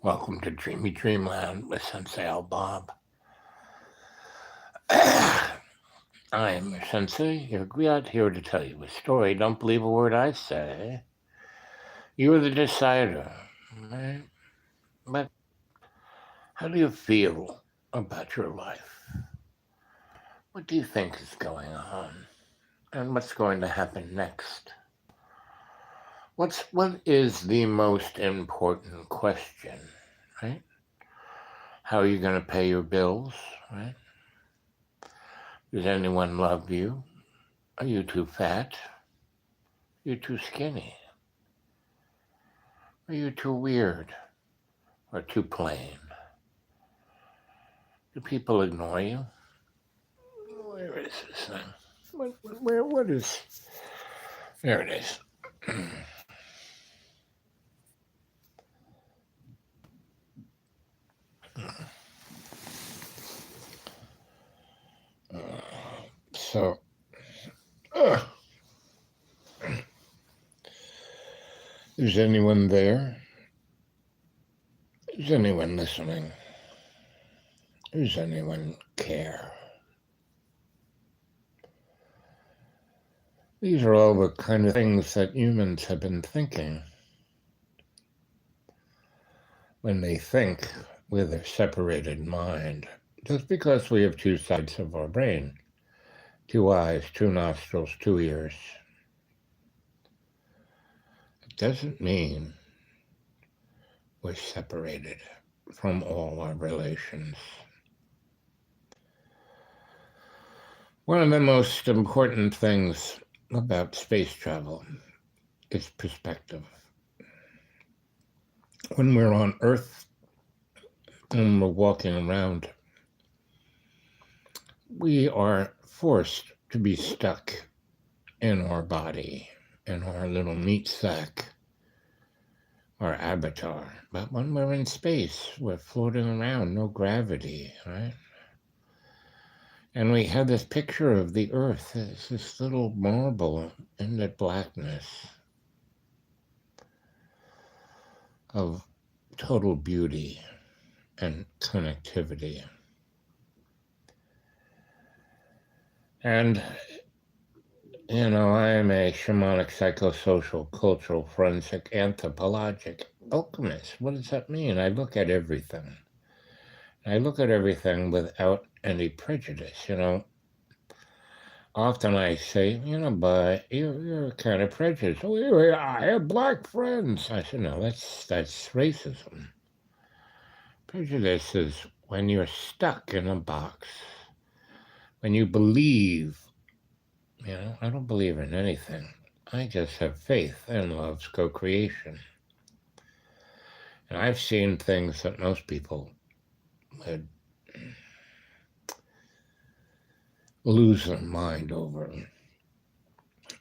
Welcome to Dreamy Dreamland with Sensei Al Bob. I am your sensei, your griot, here to tell you a story. Don't believe a word I say. You are the decider, right? But how do you feel about your life? What do you think is going on? And what's going to happen next? What is the most important question, right? How are you going to pay your bills, right? Does anyone love you? Are you too fat? Are you too skinny? Are you too weird or too plain? Do people ignore you? Where is this thing? What is... There it is. So, is anyone there? Is anyone listening? Does anyone care? These are all the kind of things that humans have been thinking when they think with a separated mind. Just because we have two sides of our brain, two eyes, two nostrils, two ears, it doesn't mean we're separated from all our relations. One of the most important things about space travel is perspective. When we're on Earth and we're walking around, we are forced to be stuck in our body, in our little meat sack, our avatar. But when we're in space, we're floating around, no gravity, right? And we have this picture of the Earth as this little marble in the blackness of total beauty and connectivity. And, I am a shamanic, psychosocial, cultural, forensic, anthropologic alchemist. What does that mean? I look at everything. I look at everything without any prejudice, Often I say, but you're kind of prejudiced. Oh, I have black friends. I said, no, that's racism. Prejudice is when you're stuck in a box, when you believe, I don't believe in anything. I just have faith in love's co-creation. And I've seen things that most people would lose their mind over.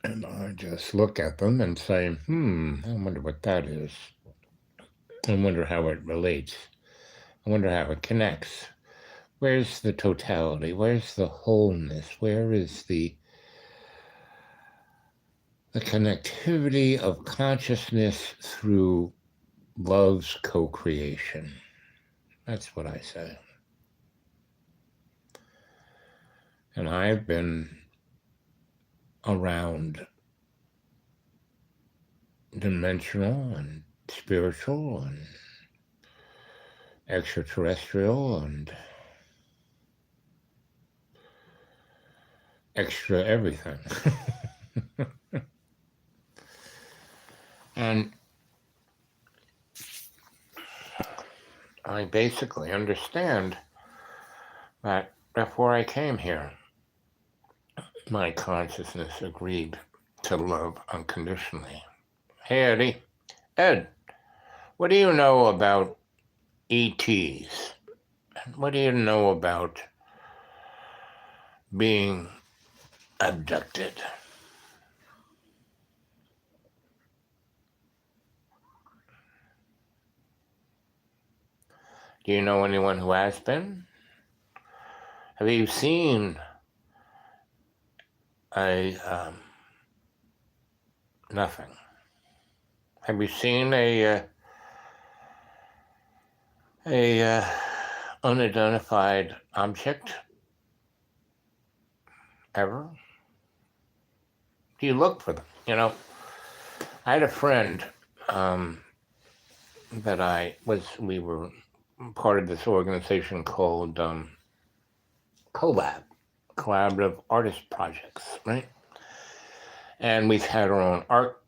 And I just look at them and say, I wonder what that is. I wonder how it relates. I wonder how it connects. Where's the totality? Where's the wholeness? Where is the connectivity of consciousness through love's co-creation? That's what I say. And I've been around dimensional and spiritual and extraterrestrial and extra everything. And I basically understand that before I came here, my consciousness agreed to love unconditionally. Hey, Eddie. Ed, what do you know about ETs? What do you know about being abducted? Do you know anyone who has been? Have you seen a nothing? Have you seen a a unidentified object ever? Do you look for them? I had a friend that we were part of this organization called Collab, Collaborative Artist Projects, right? And we've had our own art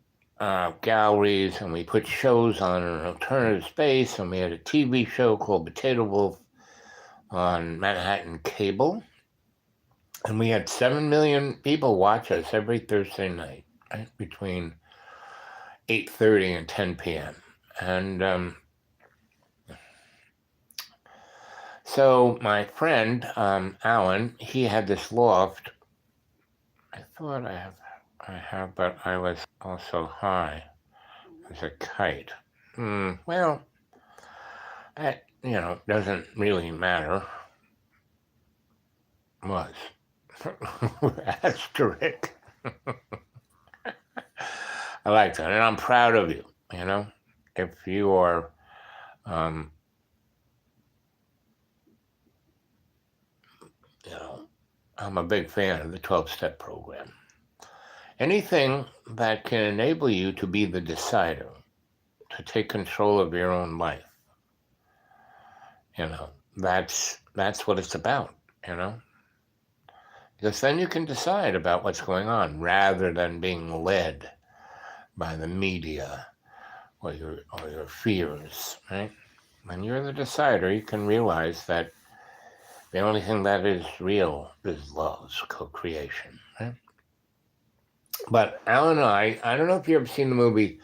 galleries, and we put shows on an alternative space, and we had a TV show called Potato Wolf on Manhattan Cable, and we had 7 million people watch us every Thursday night, right, between 8:30 and 10 p.m. And so my friend Alan, he had this loft. I thought I have, but I was also high as a kite. Well, that doesn't really matter. Was asterisk. I like that, and I'm proud of you. If you are, I'm a big fan of the 12-step program. Anything that can enable you to be the decider, to take control of your own life. That's what it's about. Because then you can decide about what's going on rather than being led by the media or your fears, right? When you're the decider, you can realize that the only thing that is real is love's co-creation, right? But Alan and I don't know if you've ever seen the movie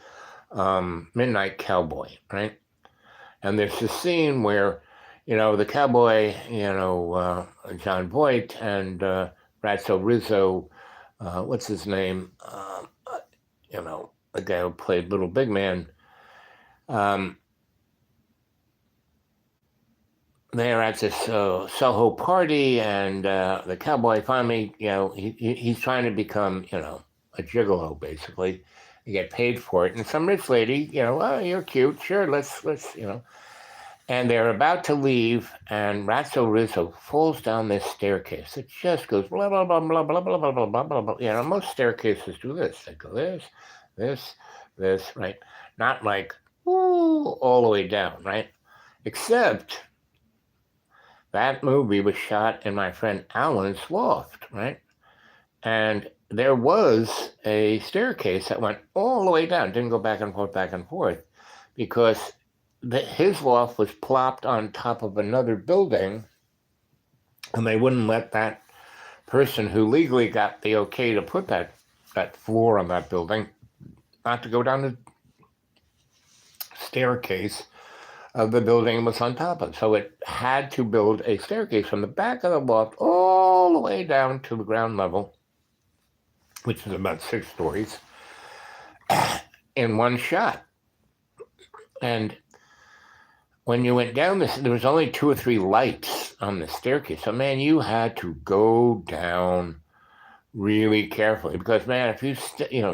Midnight Cowboy, right? And there's this scene where, the cowboy, John Voight and Ratso Rizzo, what's his name? The guy who played Little Big Man. They're at this Soho party, and the cowboy finally, he's trying to become, a gigolo, basically. You get paid for it. And some rich lady, oh, you're cute. Sure, let's. And they're about to leave, and Ratso Rizzo falls down this staircase. It just goes blah, blah, blah, blah, blah, blah, blah, blah, blah, blah, blah. Most staircases do this. They go this, right? Not like, woo, all the way down, right? Except that movie was shot in my friend Alan's loft, right? And there was a staircase that went all the way down, didn't go back and forth, because his loft was plopped on top of another building, and they wouldn't let that person who legally got the okay to put that floor on that building not to go down the staircase of the building was on top of. So it had to build a staircase from the back of the loft all the way down to the ground level, which is about 6 stories, in one shot. And when you went down this, there was only 2 or 3 lights on the staircase. So, man, you had to go down really carefully because, man, if you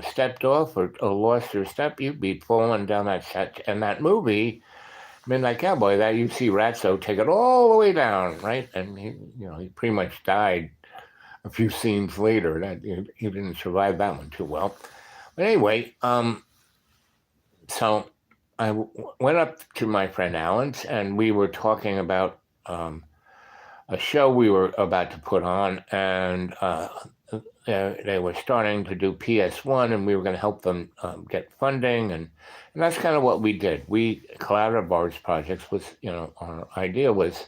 stepped off or lost your step, you'd be falling down that set. And that movie, Midnight Cowboy, that you see Ratso take it all the way down, right? And he pretty much died a few scenes later. That he didn't survive that one too well. But anyway, so I went up to my friend Alan's, and we were talking about a show we were about to put on, and they were starting to do PS1, and we were going to help them get funding, and that's kind of what we did. We Collaborative Arts Projects was, our idea was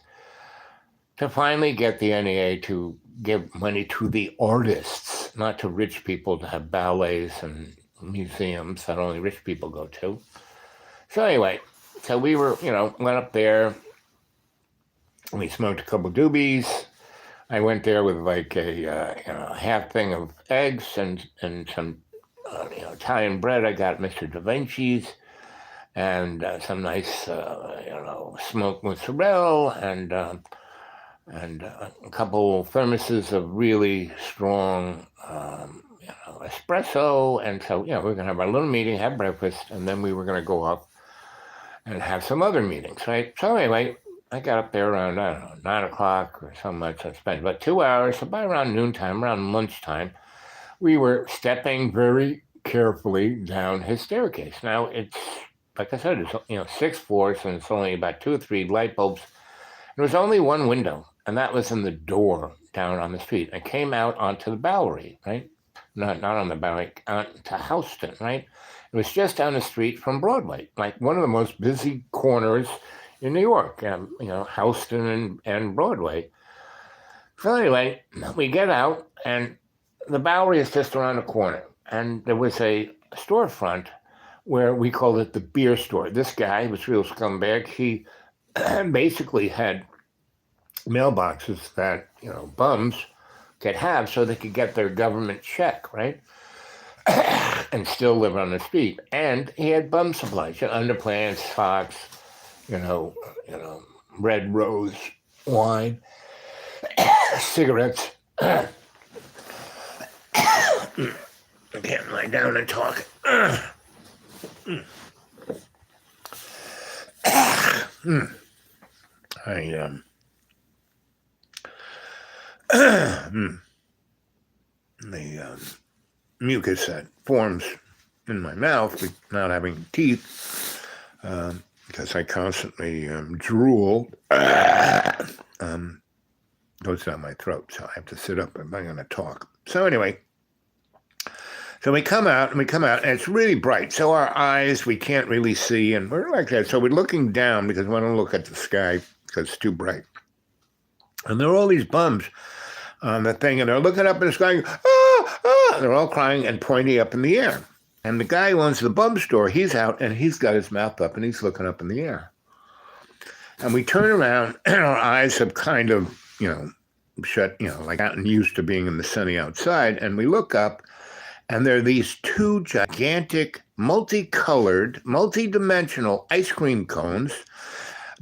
to finally get the NEA to give money to the artists, not to rich people to have ballets and museums that only rich people go to. So anyway, we were, went up there. We smoked a couple doobies. I went there with like a half thing of eggs and some Italian bread. I got Mr. Da Vinci's and some nice smoked mozzarella and a couple thermoses of really strong espresso. And so we're gonna have our little meeting, have breakfast, and then we were gonna go off and have some other meetings, right? So anyway, I got up there around, I don't know, 9 o'clock or something like that. I spent about 2 hours. So by around noontime, around lunchtime, we were stepping very carefully down his staircase. Now, it's, like I said, it's, 6 floors, and it's only about 2 or 3 light bulbs. There was only one window, and that was in the door down on the street. I came out onto the Bowery, right? Not on the Bowery, out to Houston, right? It was just down the street from Broadway, like one of the most busy corners in New York, Houston and Broadway. So anyway, we get out, and the Bowery is just around the corner, and there was a storefront where we called it the beer store. This guy was a real scumbag. He basically had mailboxes that bums could have so they could get their government check, right? And still live on the street. And he had bum supplies, underpants, socks, you know, you know, red rose wine, cigarettes. I can't lie down and talk. The mucus that forms in my mouth with not having teeth, because I constantly drool, goes down my throat, so I have to sit up if I'm going to talk. So anyway, so we come out, and it's really bright. So our eyes, we can't really see, and we're like that. So we're looking down because we want to look at the sky because it's too bright. And there are all these bums on the thing, and they're looking up in the sky, and they're all crying and pointing up in the air. And the guy who owns the bum store, he's out, and he's got his mouth up, and he's looking up in the air. And we turn around, and our eyes have kind of, shut, like gotten used to being in the sunny outside, and we look up, and there are these two gigantic, multicolored, multidimensional ice cream cones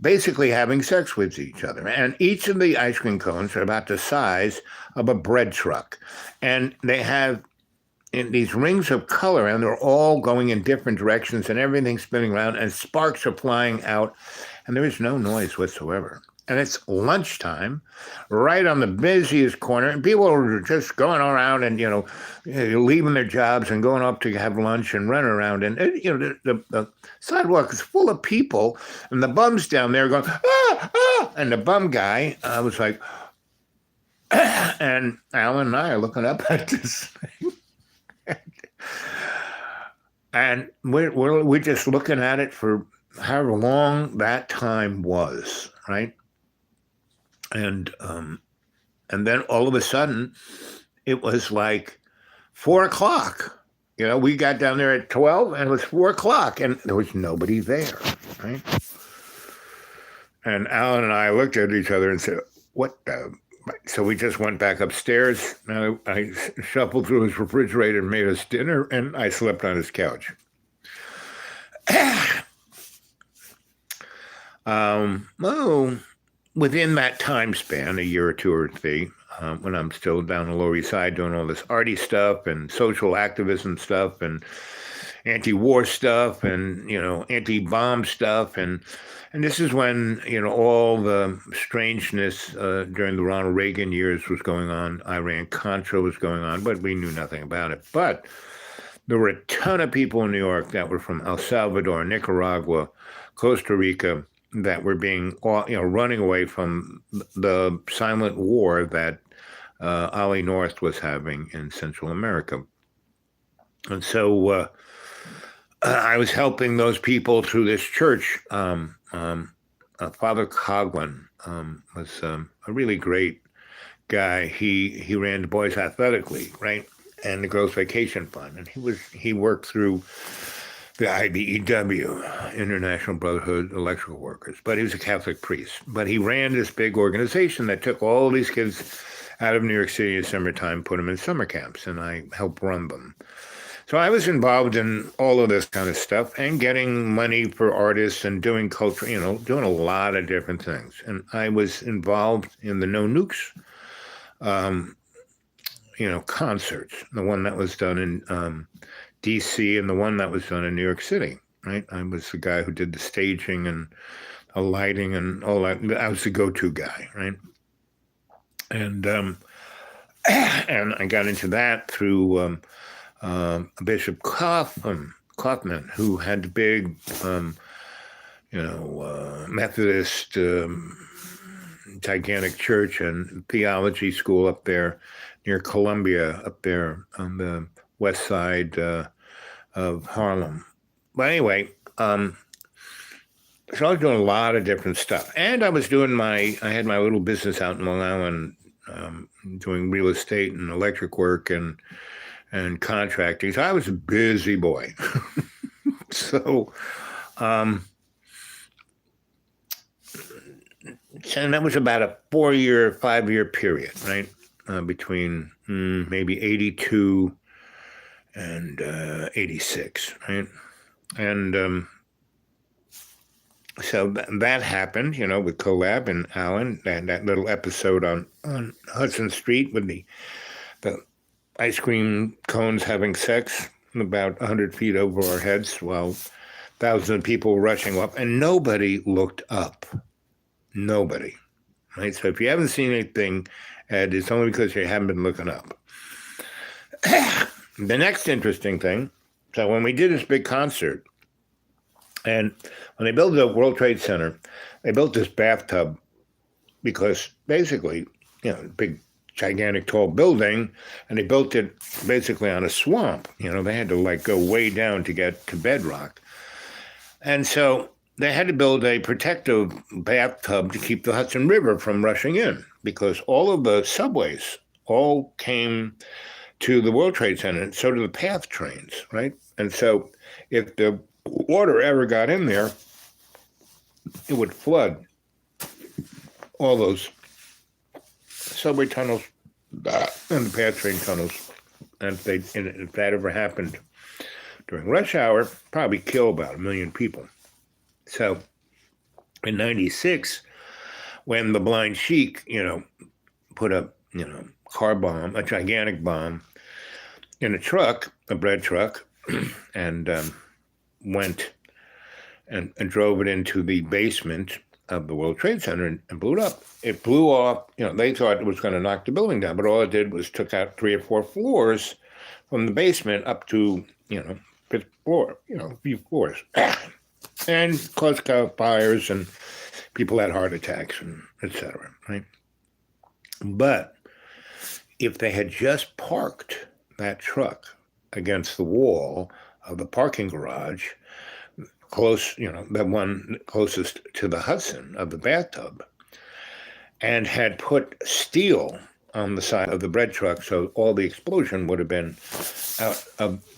basically having sex with each other. And each of the ice cream cones are about the size of a bread truck. And they have these rings of color, and they're all going in different directions, and everything's spinning around, and sparks are flying out, and there is no noise whatsoever. And it's lunchtime, right on the busiest corner, and people are just going around and, leaving their jobs and going up to have lunch and running around. And, the sidewalk is full of people, and the bums down there going, and the bum guy was like, and Alan and I are looking up at this thing. And we're just looking at it for however long that time was, right? And then all of a sudden, it was like 4 o'clock. We got down there at 12, and it was 4 o'clock, and there was nobody there, right? And Alan and I looked at each other and said, "What the?" So we just went back upstairs. I shuffled through his refrigerator and made us dinner, and I slept on his couch. Within that time span, a year or two or three, when I'm still down the Lower East Side doing all this arty stuff and social activism stuff and anti-war stuff and, anti-bomb stuff. And this is when, all the strangeness during the Ronald Reagan years was going on. Iran-Contra was going on, but we knew nothing about it. But there were a ton of people in New York that were from El Salvador, Nicaragua, Costa Rica, that were being, running away from the silent war that Ollie North was having in Central America. And so I was helping those people through this church. Father Coughlin was a really great guy. He ran the Boys Athletic League, right, and the Girls Vacation Fund, and he worked through the IBEW, International Brotherhood Electrical Workers, but he was a Catholic priest. But he ran this big organization that took all these kids out of New York City in summertime, put them in summer camps, and I helped run them. So I was involved in all of this kind of stuff and getting money for artists and doing culture, doing a lot of different things. And I was involved in the No Nukes, concerts, the one that was done in D.C. and the one that was done in New York City. right? I was the guy who did the staging and the lighting and all that. I was the go-to guy, right? And and I got into that through Bishop Kaufman, who had the big, Methodist gigantic church and theology school up there near Columbia, up there on the west side of Harlem. But anyway, so I was doing a lot of different stuff. And I was doing I had my little business out in Long Island, doing real estate and electric work and contracting. So I was a busy boy. So, and that was about a 5-year period, right? Between maybe 82 and 86, right? And so that happened, with Collab and Alan, and that little episode on Hudson Street with the ice cream cones having sex about 100 feet over our heads while thousands of people were rushing up, and nobody looked up. Nobody, right? So if you haven't seen anything, Ed, it's only because you haven't been looking up. The next interesting thing, so when we did this big concert, and when they built the World Trade Center, they built this bathtub because basically, big, gigantic, tall building, and they built it basically on a swamp. They had to go way down to get to bedrock. And so they had to build a protective bathtub to keep the Hudson River from rushing in, because all of the subways all came to the World Trade Center, and so do the PATH trains, right? And so if the water ever got in there, it would flood all those subway tunnels and the PATH train tunnels. And if that ever happened during rush hour, probably kill about 1 million people. So in 96, when the Blind Sheik, put a, car bomb, a gigantic bomb in a truck, a bread truck, and went and drove it into the basement of the World Trade Center and blew it up. It blew off, they thought it was going to knock the building down, but all it did was took out 3 or 4 floors from the basement up to, fifth floor, a few floors, and caused fires, and people had heart attacks, and et cetera, right? But if they had just parked that truck against the wall of the parking garage, close, the one closest to the Hudson of the bathtub, and had put steel on the side of the bread truck, so all the explosion would have been out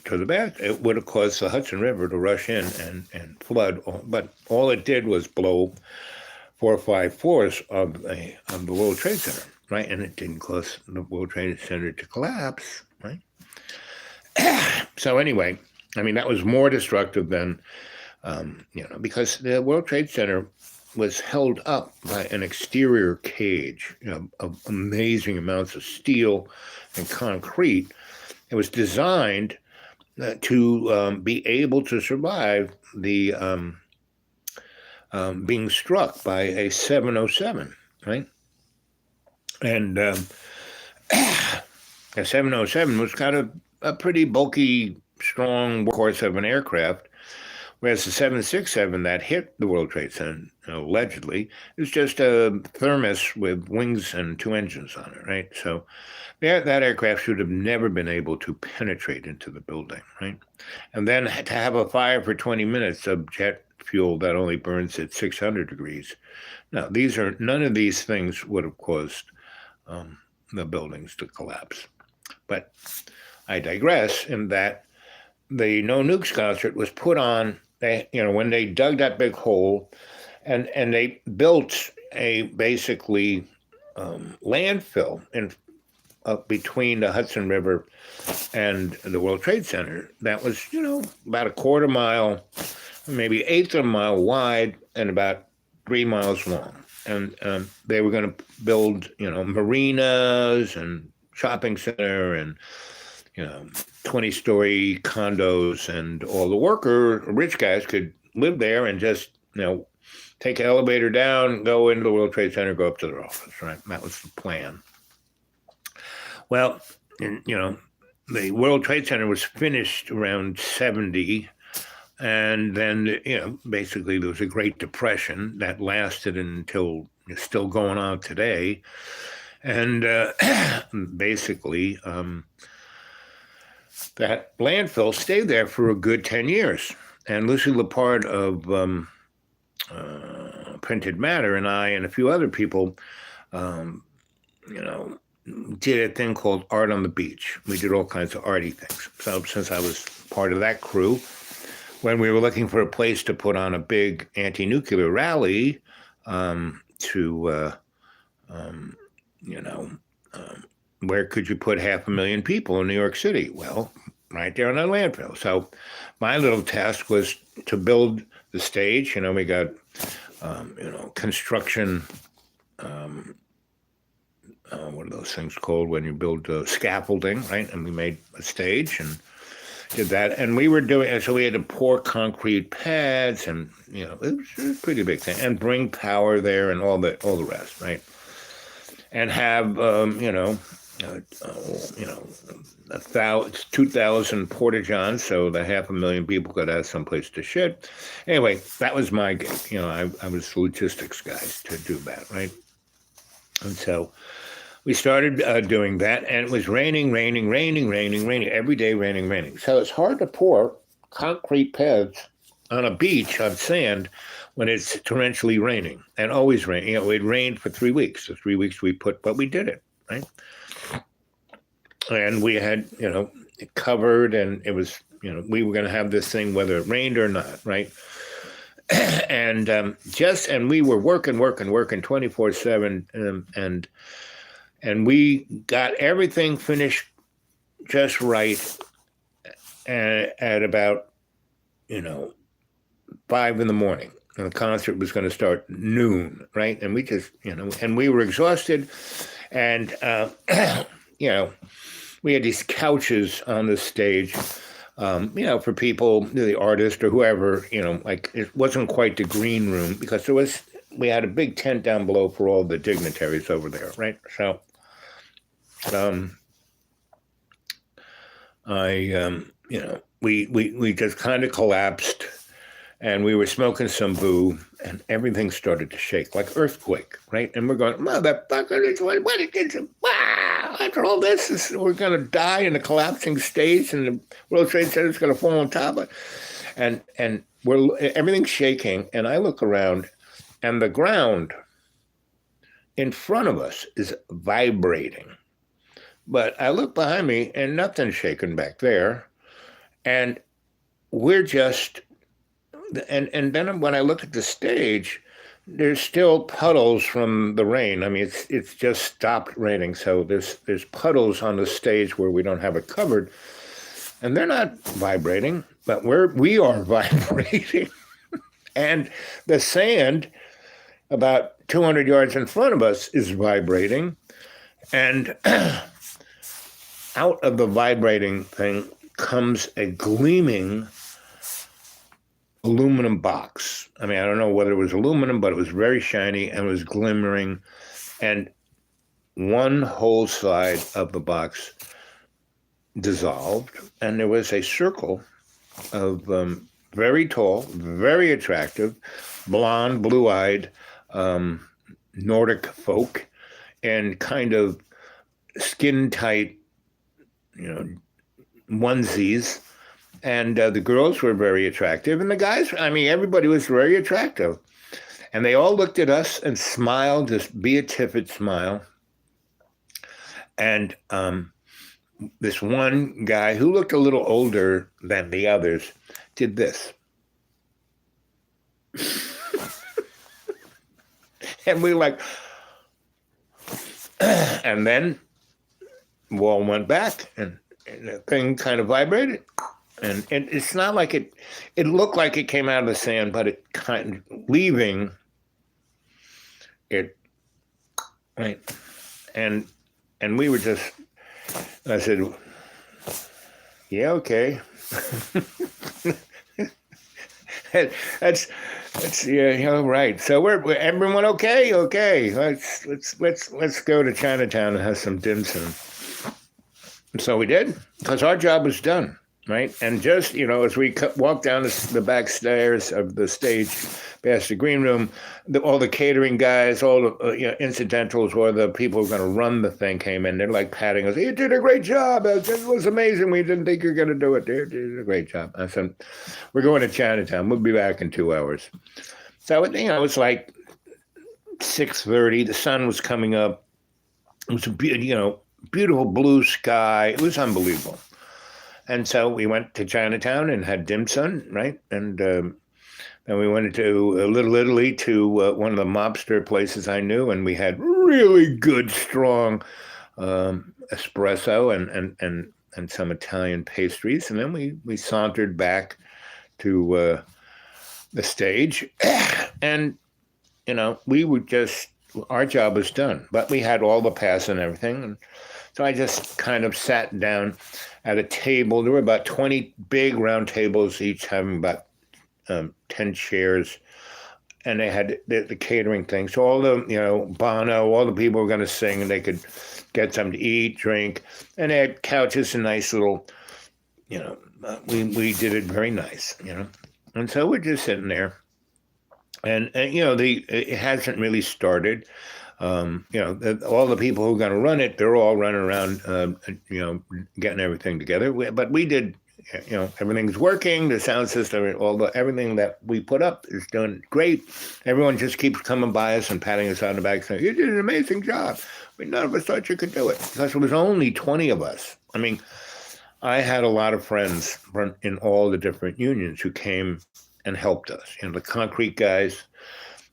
to the bath, it would have caused the Hudson River to rush in and flood. But all it did was blow 4 or 5 floors of the World Trade Center, right? And it didn't cause the World Trade Center to collapse, right? So anyway, that was more destructive than, because the World Trade Center was held up by an exterior cage, of amazing amounts of steel and concrete. It was designed to be able to survive the being struck by a 707, right? And a 707 was kind of a pretty bulky, strong workhorse of an aircraft, whereas the 767 that hit the World Trade Center, allegedly, is just a thermos with wings and 2 engines on it, right? So that aircraft should have never been able to penetrate into the building, right? And then to have a fire for 20 minutes of jet fuel that only burns at 600 degrees. Now, none of these things would have caused the buildings to collapse. But I digress in that the No Nukes concert was put on, when they dug that big hole and they built a basically landfill between the Hudson River and the World Trade Center that was, about a quarter mile, maybe 1/8 of a mile wide and about 3 miles long. And they were going to build, marinas and shopping center and 20-story condos, and all the rich guys could live there and just, take an elevator down, go into the World Trade Center, go up to their office, right? That was the plan. Well, the World Trade Center was finished around 70, and then, basically there was a Great Depression that lasted until it's still going on today. And basically, that landfill stayed there for a good 10 years. And Lucy Lepard of Printed Matter and I and a few other people, did a thing called Art on the Beach. We did all kinds of arty things. So since I was part of that crew, when we were looking for a place to put on a big anti-nuclear rally, where could you put 500,000 people in New York City? Well, right there on a landfill. So my little task was to build the stage. We got, construction, what are those things called when you build scaffolding, right? And we made a stage and did that. And we were doing, so we had to pour concrete pads and, it was a pretty big thing. And bring power there and all the rest, right? And have, 2,000 porta-johns, so that 500,000 people could have someplace to shit. Anyway, that was my gig. I was logistics guys to do that, right? And so we started doing that, and it was raining every day, raining. So it's hard to pour concrete pads on a beach on sand when it's torrentially raining, and always rain. It rained for 3 weeks. The 3 weeks but we did it, right? And we had, it covered, and it was, we were going to have this thing whether it rained or not, right? And and we were working 24/7, and we got everything finished just right at about, 5 in the morning. And the concert was going to start noon, right? And we just, and we were exhausted, and we had these couches on the stage, for people, the artist or whoever, like it wasn't quite the green room because we had a big tent down below for all the dignitaries over there, right? So, we just kind of collapsed, and we were smoking some boo, and everything started to shake like earthquake, right? And we're going, motherfucker, what is it? Wow! After all this, we're going to die in a collapsing stage, and the World Trade Center is going to fall on top of it. And everything's shaking, and I look around, and the ground in front of us is vibrating. But I look behind me, and nothing's shaking back there. And we're just... And then when I look at the stage, there's still puddles from the rain. I mean, it's just stopped raining, so there's puddles on the stage where we don't have it covered, and they're not vibrating, but we are vibrating, and the sand about 200 yards in front of us is vibrating, and out of the vibrating thing comes a gleaming aluminum box. I mean, I don't know whether it was aluminum, but it was very shiny and was glimmering. And one whole side of the box dissolved, and there was a circle of very tall, very attractive, blonde, blue-eyed Nordic folk in kind of skin-tight, onesies. And the girls were very attractive. And the guys, I mean, everybody was very attractive. And they all looked at us and smiled, this beatific smile. And this one guy who looked a little older than the others did this. And we were like, and then wall went back, and the thing kind of vibrated. And it's not like it looked like it came out of the sand, but it kind of leaving it, right? And we were just, I said, Yeah, okay. that's yeah, right. So we're everyone okay? Okay. Let's go to Chinatown and have some dim sum. And so we did, because our job was done, right? And just, as we walked down the back stairs of the stage past the green room, all the catering guys, all the incidentals, or the people who are going to run the thing came in. They're like patting us. You did a great job. It was amazing. We didn't think you were going to do it. You did a great job. I said, we're going to Chinatown. We'll be back in 2 hours. So, it was like 6:30. The sun was coming up. It was beautiful blue sky. It was unbelievable. And so we went to Chinatown and had dim sum, right? And then we went to Little Italy, to one of the mobster places I knew, and we had really good, strong espresso and some Italian pastries. And then we sauntered back to the stage, and we were just, our job was done, but we had all the pass and everything. And so I just kind of sat down at a table. There were about 20 big round tables, each having about 10 chairs. And they had the catering thing. So all the, Bono, all the people were going to sing, and they could get something to eat, drink. And they had couches, and nice little, we did it very nice, And so we're just sitting there. And it hasn't really started. All the people who are going to run it, they're all running around, getting everything together. But we did, everything's working. The sound system, everything that we put up is done great. Everyone just keeps coming by us and patting us on the back, saying, "You did an amazing job. None of us thought you could do it," because it was only 20 of us. I mean, I had a lot of friends in all the different unions who came and helped us. The concrete guys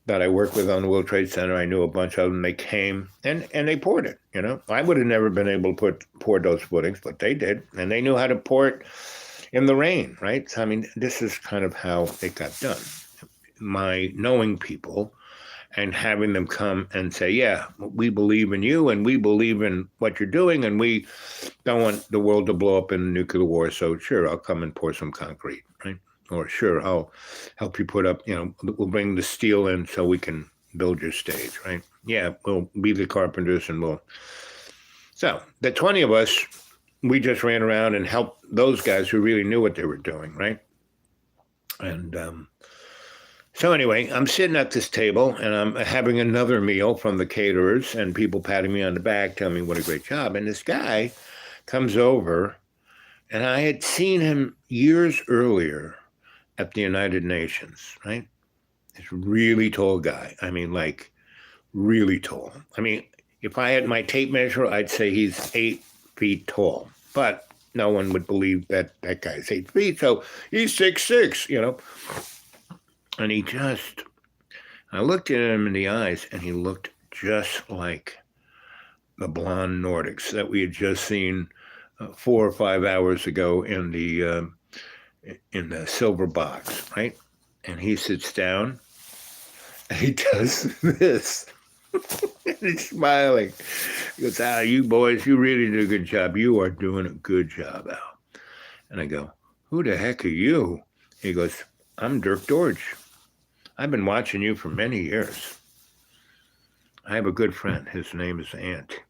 that I work with on the World Trade Center, I knew a bunch of them. They came and they poured it. I would have never been able to pour those footings, but they did, and they knew how to pour it in the rain, right? So, I mean, this is kind of how it got done. My knowing people and having them come and say, "Yeah, we believe in you, and we believe in what you're doing, and we don't want the world to blow up in a nuclear war. So sure, I'll come and pour some concrete, right? Or sure, I'll help you put up, we'll bring the steel in so we can build your stage, right? Yeah, we'll be the carpenters, and we'll." So the 20 of us, we just ran around and helped those guys who really knew what they were doing, right? And so anyway, I'm sitting at this table, and I'm having another meal from the caterers, and people patting me on the back, telling me what a great job. And this guy comes over, and I had seen him years earlier at the United Nations, right? This really tall guy. I mean, like, really tall. I mean, if I had my tape measure, I'd say he's 8 feet tall. But no one would believe that guy's 8 feet. So he's 6'6", And I looked at him in the eyes, and he looked just like the blonde Nordics that we had just seen 4 or 5 hours ago in the silver box, right? And he sits down, and he does this. And he's smiling. He goes, "Ah, you boys, you really did a good job. You are doing a good job, Al." And I go, "Who the heck are you?" He goes, "I'm Dirk Dorge. I've been watching you for many years. I have a good friend. His name is Ant.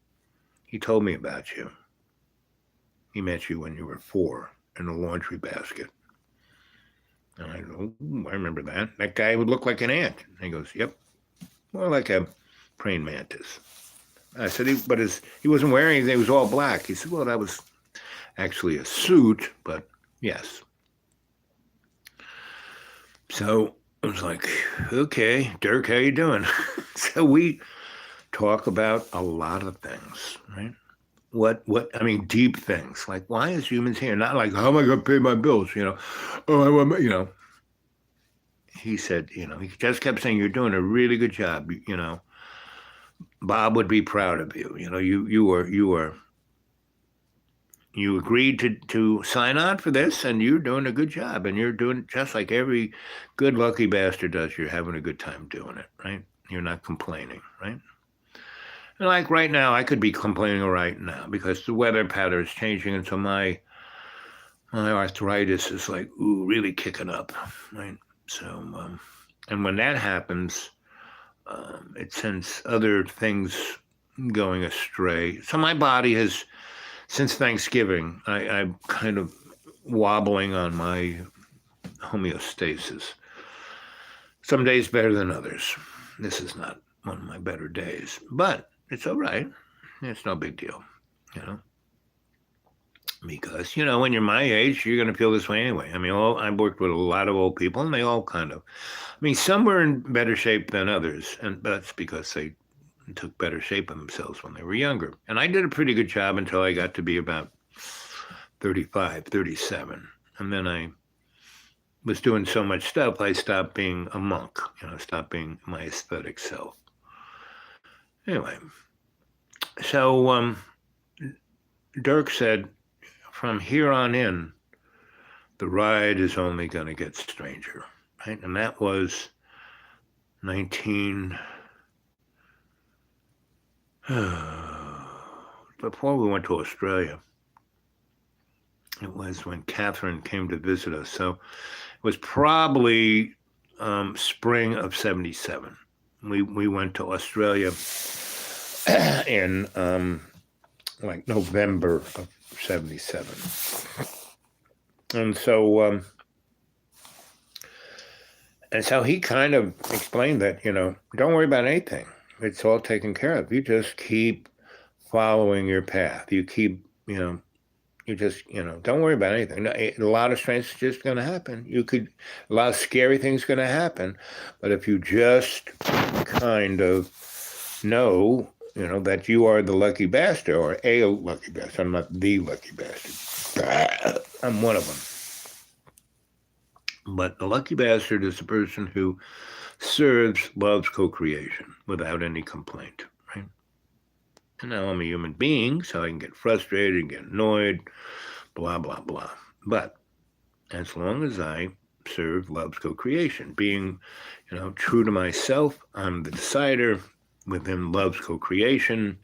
He told me about you. He met you when you were 4 in a laundry basket." And I go, "I remember that. That guy would look like an ant." And he goes, "Yep, more like a praying mantis." I said, he wasn't wearing anything. It was all black. He said, "Well, that was actually a suit, but yes." So I was like, "Okay, Dirk, how you doing?" So we talk about a lot of things, right? Deep things, like, why is humans here? Not like, how am I going to pay my bills? He said, he just kept saying, "You're doing a really good job. Bob would be proud of you. You agreed to sign on for this, and you're doing a good job, and you're doing just like every good lucky bastard does. You're having a good time doing it, right? You're not complaining, right?" And like right now, I could be complaining right now because the weather pattern is changing, and so my my arthritis is like, ooh, really kicking up, right? So, and when that happens, it sends other things going astray. So my body has, since Thanksgiving, I'm kind of wobbling on my homeostasis. Some days better than others. This is not one of my better days, but it's all right. It's no big deal, you know. Because, when you're my age, you're going to feel this way anyway. I mean, I've worked with a lot of old people, and they all kind of, some were in better shape than others, but that's because they took better shape of themselves when they were younger. And I did a pretty good job until I got to be about 35, 37. And then I was doing so much stuff, I stopped being a monk, stopped being my aesthetic self. Anyway, so Dirk said, from here on in, the ride is only going to get stranger, right? And that was 19... before we went to Australia. It was when Catherine came to visit us. So it was probably spring of 77. We went to Australia in like November of 77. And so he kind of explained that, don't worry about anything. It's all taken care of. You just keep following your path. You keep, you just, don't worry about anything. A lot of strange is just going to happen. A lot of scary things going to happen. But if you just kind of know, that you are the lucky bastard, or a lucky bastard. I'm not the lucky bastard. I'm one of them. But the lucky bastard is the person who serves love's co-creation without any complaint, right? And now I'm a human being, so I can get frustrated and get annoyed, blah, blah, blah. But as long as I serve love's co-creation, being, true to myself, I'm the decider within love's co-creation.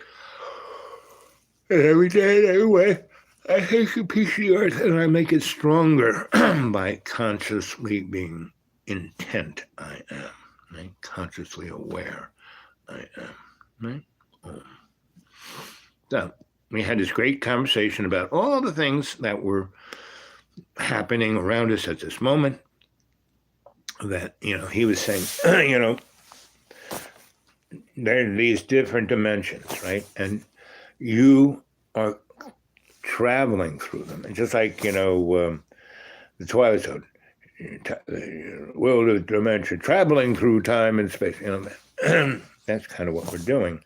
And every day and every way, I take a piece of the earth and I make it stronger by consciously being intent I am, right? Consciously aware I am, right? So we had this great conversation about all the things that were happening around us at this moment. That, he was saying, there are these different dimensions, right? And you are traveling through them. And just like, the Twilight Zone, world of dimension, traveling through time and space, that's kind of what we're doing.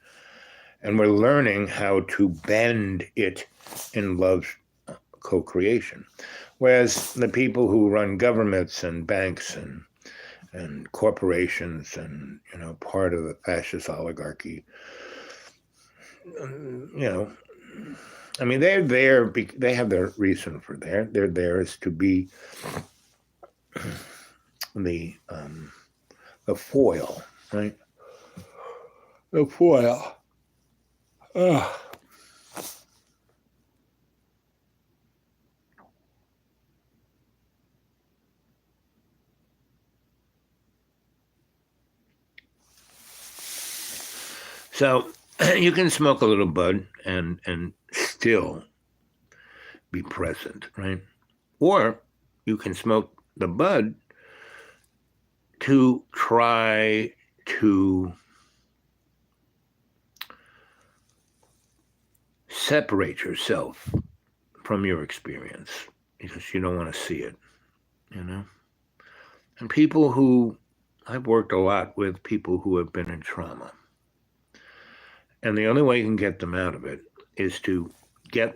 And we're learning how to bend it in love's co-creation. Whereas the people who run governments and banks and corporations and, part of the fascist oligarchy, they're there, they have their reason for there. They're there is to be the foil, right? The foil. So you can smoke a little bud and still be present, right? Or you can smoke the bud to try to separate yourself from your experience because you don't want to see it, And people who, I've worked a lot with people who have been in trauma. And the only way you can get them out of it is to get,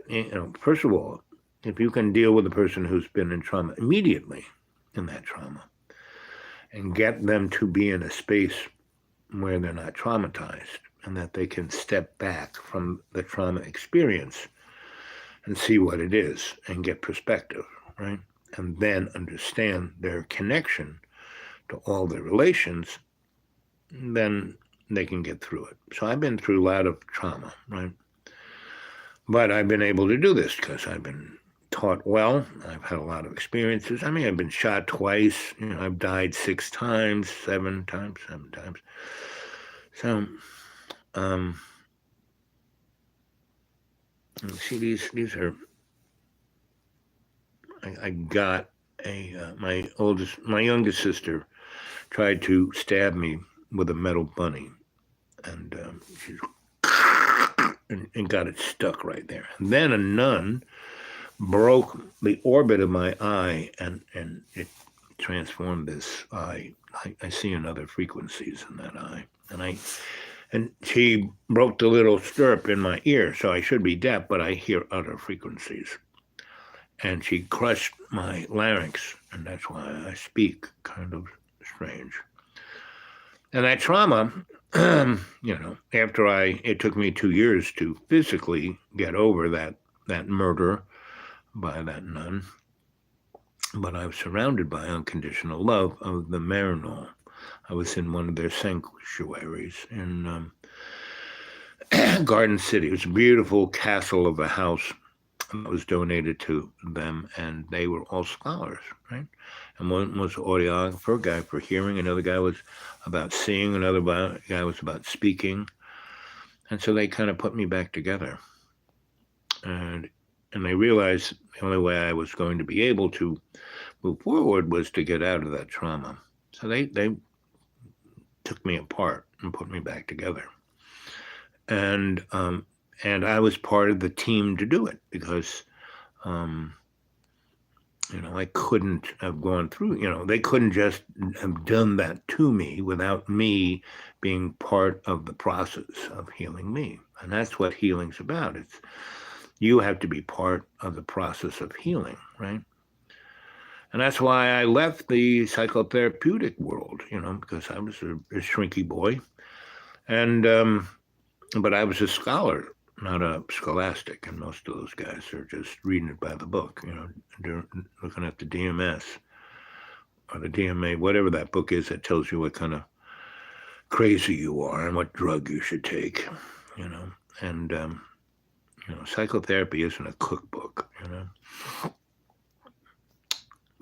first of all, if you can deal with a person who's been in trauma immediately in that trauma and get them to be in a space where they're not traumatized and that they can step back from the trauma experience and see what it is and get perspective, right? And then understand their connection to all their relations, then they can get through it. So I've been through a lot of trauma, right? But I've been able to do this because I've been taught well. I've had a lot of experiences. I mean, I've been shot twice. I've died 6 times, 7 times, 7 times. So, um, see, these are. I got my youngest sister tried to stab me with a metal bunny, and she and got it stuck right there. And then a nun broke the orbit of my eye, and it transformed this eye. I see in other frequencies in that eye, and she broke the little stirrup in my ear, so I should be deaf, but I hear other frequencies. And she crushed my larynx, and that's why I speak kind of strange. And that trauma, after it took me 2 years to physically get over that murder by that nun, but I was surrounded by unconditional love of the Maryknoll. I was in one of their sanctuaries in Garden City. It was a beautiful castle of a house that was donated to them, and they were all scholars, right? And one was an audiographer, a guy for hearing, another guy was about seeing, another guy was about speaking. And so they kind of put me back together. And they realized the only way I was going to be able to move forward was to get out of that trauma. So they took me apart and put me back together. And I was part of the team to do it because I couldn't have gone through, they couldn't just have done that to me without me being part of the process of healing me. And that's what healing's about. You have to be part of the process of healing, right? And that's why I left the psychotherapeutic world, because I was a shrinky boy. And, but I was a scholar, not a scholastic, and most of those guys are just reading it by the book, they're looking at the DMS or the DMA, whatever that book is that tells you what kind of crazy you are and what drug you should take, and psychotherapy isn't a cookbook,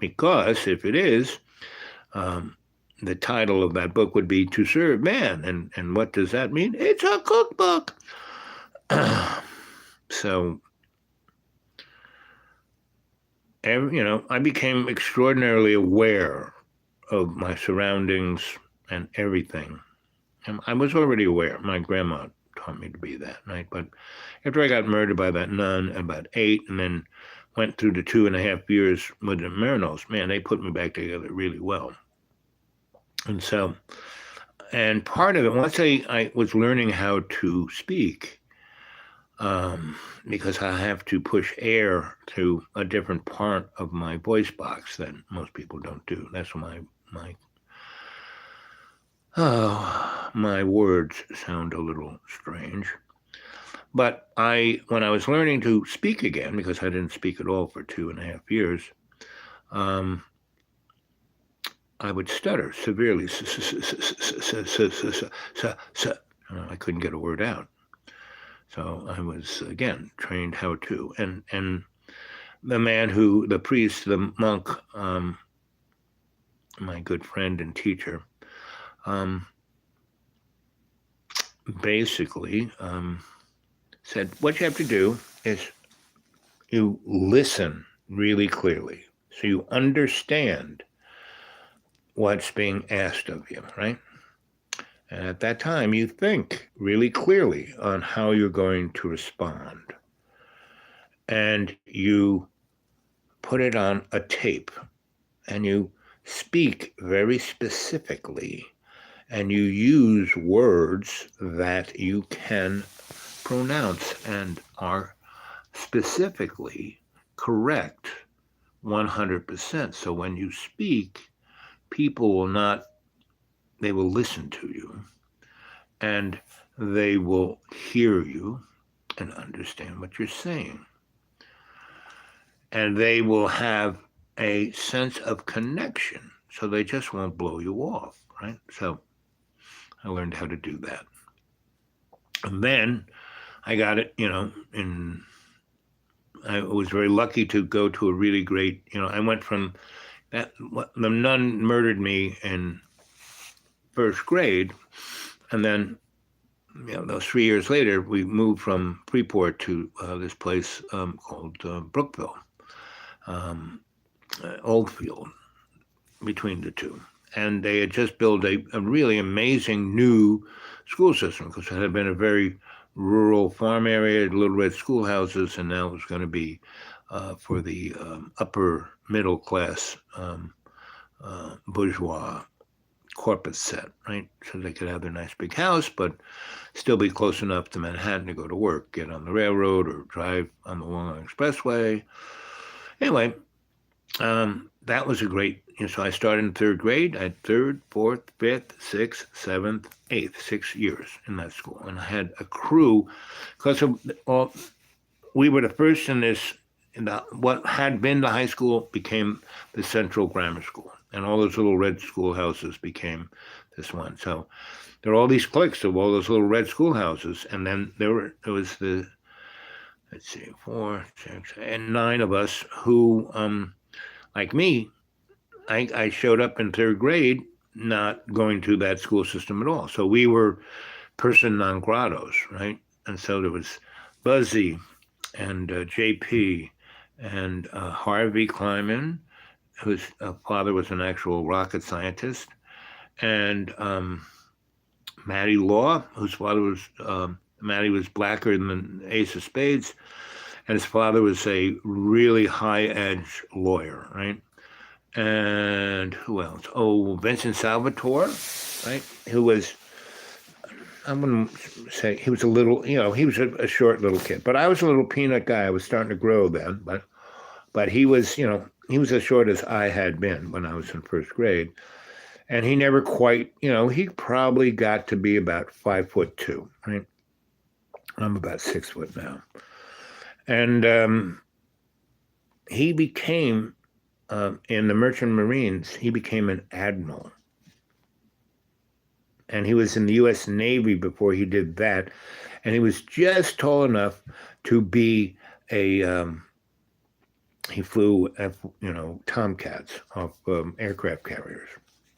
because if it is, the title of that book would be To Serve Man, and what does that mean? It's a cookbook. So, I became extraordinarily aware of my surroundings and everything. And I was already aware. My grandma taught me to be that, right? But after I got murdered by that nun at about 8, and then went through the 2.5 years with the Maryknolls, man, they put me back together really well. And so, and part of it, once I was learning how to speak, because I have to push air to a different part of my voice box than most people don't do. That's why my words sound a little strange. But when I was learning to speak again, because I didn't speak at all for 2.5 years, I would stutter severely. I couldn't get a word out. So I was, again, trained how to. And the priest, the monk, my good friend and teacher, basically said, what you have to do is you listen really clearly so you understand what's being asked of you, right? And at that time, you think really clearly on how you're going to respond. And you put it on a tape, and you speak very specifically, and you use words that you can pronounce and are specifically correct 100%. So when you speak, people they will listen to you, and they will hear you and understand what you're saying. And they will have a sense of connection, so they just won't blow you off, right? So I learned how to do that. And then I got it, in I was very lucky to go to a really great, I went from that, the nun murdered me in first grade, and then, those 3 years later, we moved from Freeport to this place called Brookville, Oldfield, between the two. And they had just built a really amazing new school system, because it had been a very rural farm area, little red schoolhouses, and now it was going to be for the upper middle class bourgeois corporate set, right? So they could have their nice big house, but still be close enough to Manhattan to go to work, get on the railroad, or drive on the Long Island Expressway. Anyway, that was a great, so I started in third grade. I had third, fourth, fifth, sixth, seventh, eighth, 6 years in that school. And I had a crew, because we were the first in this, what had been the high school became the Central Grammar School. And all those little red schoolhouses became this one. So there were all these cliques of all those little red schoolhouses. And then there was the, 4, 6, and 9 of us who, like me, I showed up in third grade not going to that school system at all. So we were person non gratos, right? And so there was Buzzy and JP and Harvey Kleiman, whose father was an actual rocket scientist, and Matty Law, whose father was, Matty was blacker than the ace of spades, and his father was a really high-edge lawyer, right? And who else? Oh, Vincent Salvatore, right? Who was, I wouldn't say, he was a little, he was a short little kid. But I was a little peanut guy. I was starting to grow then. But he was, he was as short as I had been when I was in first grade. And he never quite, he probably got to be about 5'2", right? I'm about 6 foot now. And he became, in the Merchant Marines, he became an admiral. And he was in the U.S. Navy before he did that. And he was just tall enough to be he flew, Tomcats off aircraft carriers.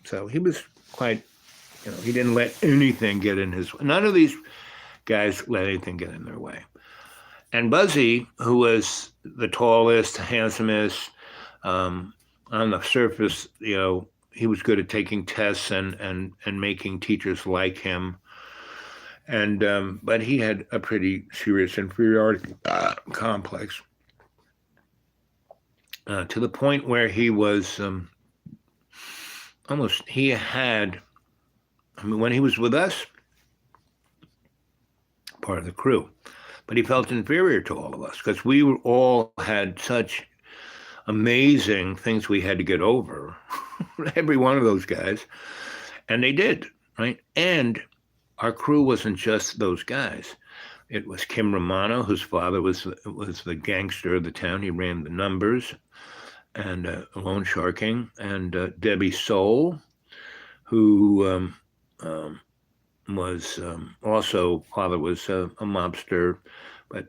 So he was quite, he didn't let anything get in his way. None of these guys let anything get in their way. And Buzzy, who was the tallest, handsomest, on the surface, he was good at taking tests and making teachers like him. And but he had a pretty serious inferiority complex, to the point where he was when he was with us, part of the crew, but he felt inferior to all of us, because we all had such amazing things we had to get over, every one of those guys, and they did, right? And our crew wasn't just those guys. It was Kim Romano, whose father was the gangster of the town. He ran the numbers and loan sharking, and Debbie Soul, who was also, father was a mobster, but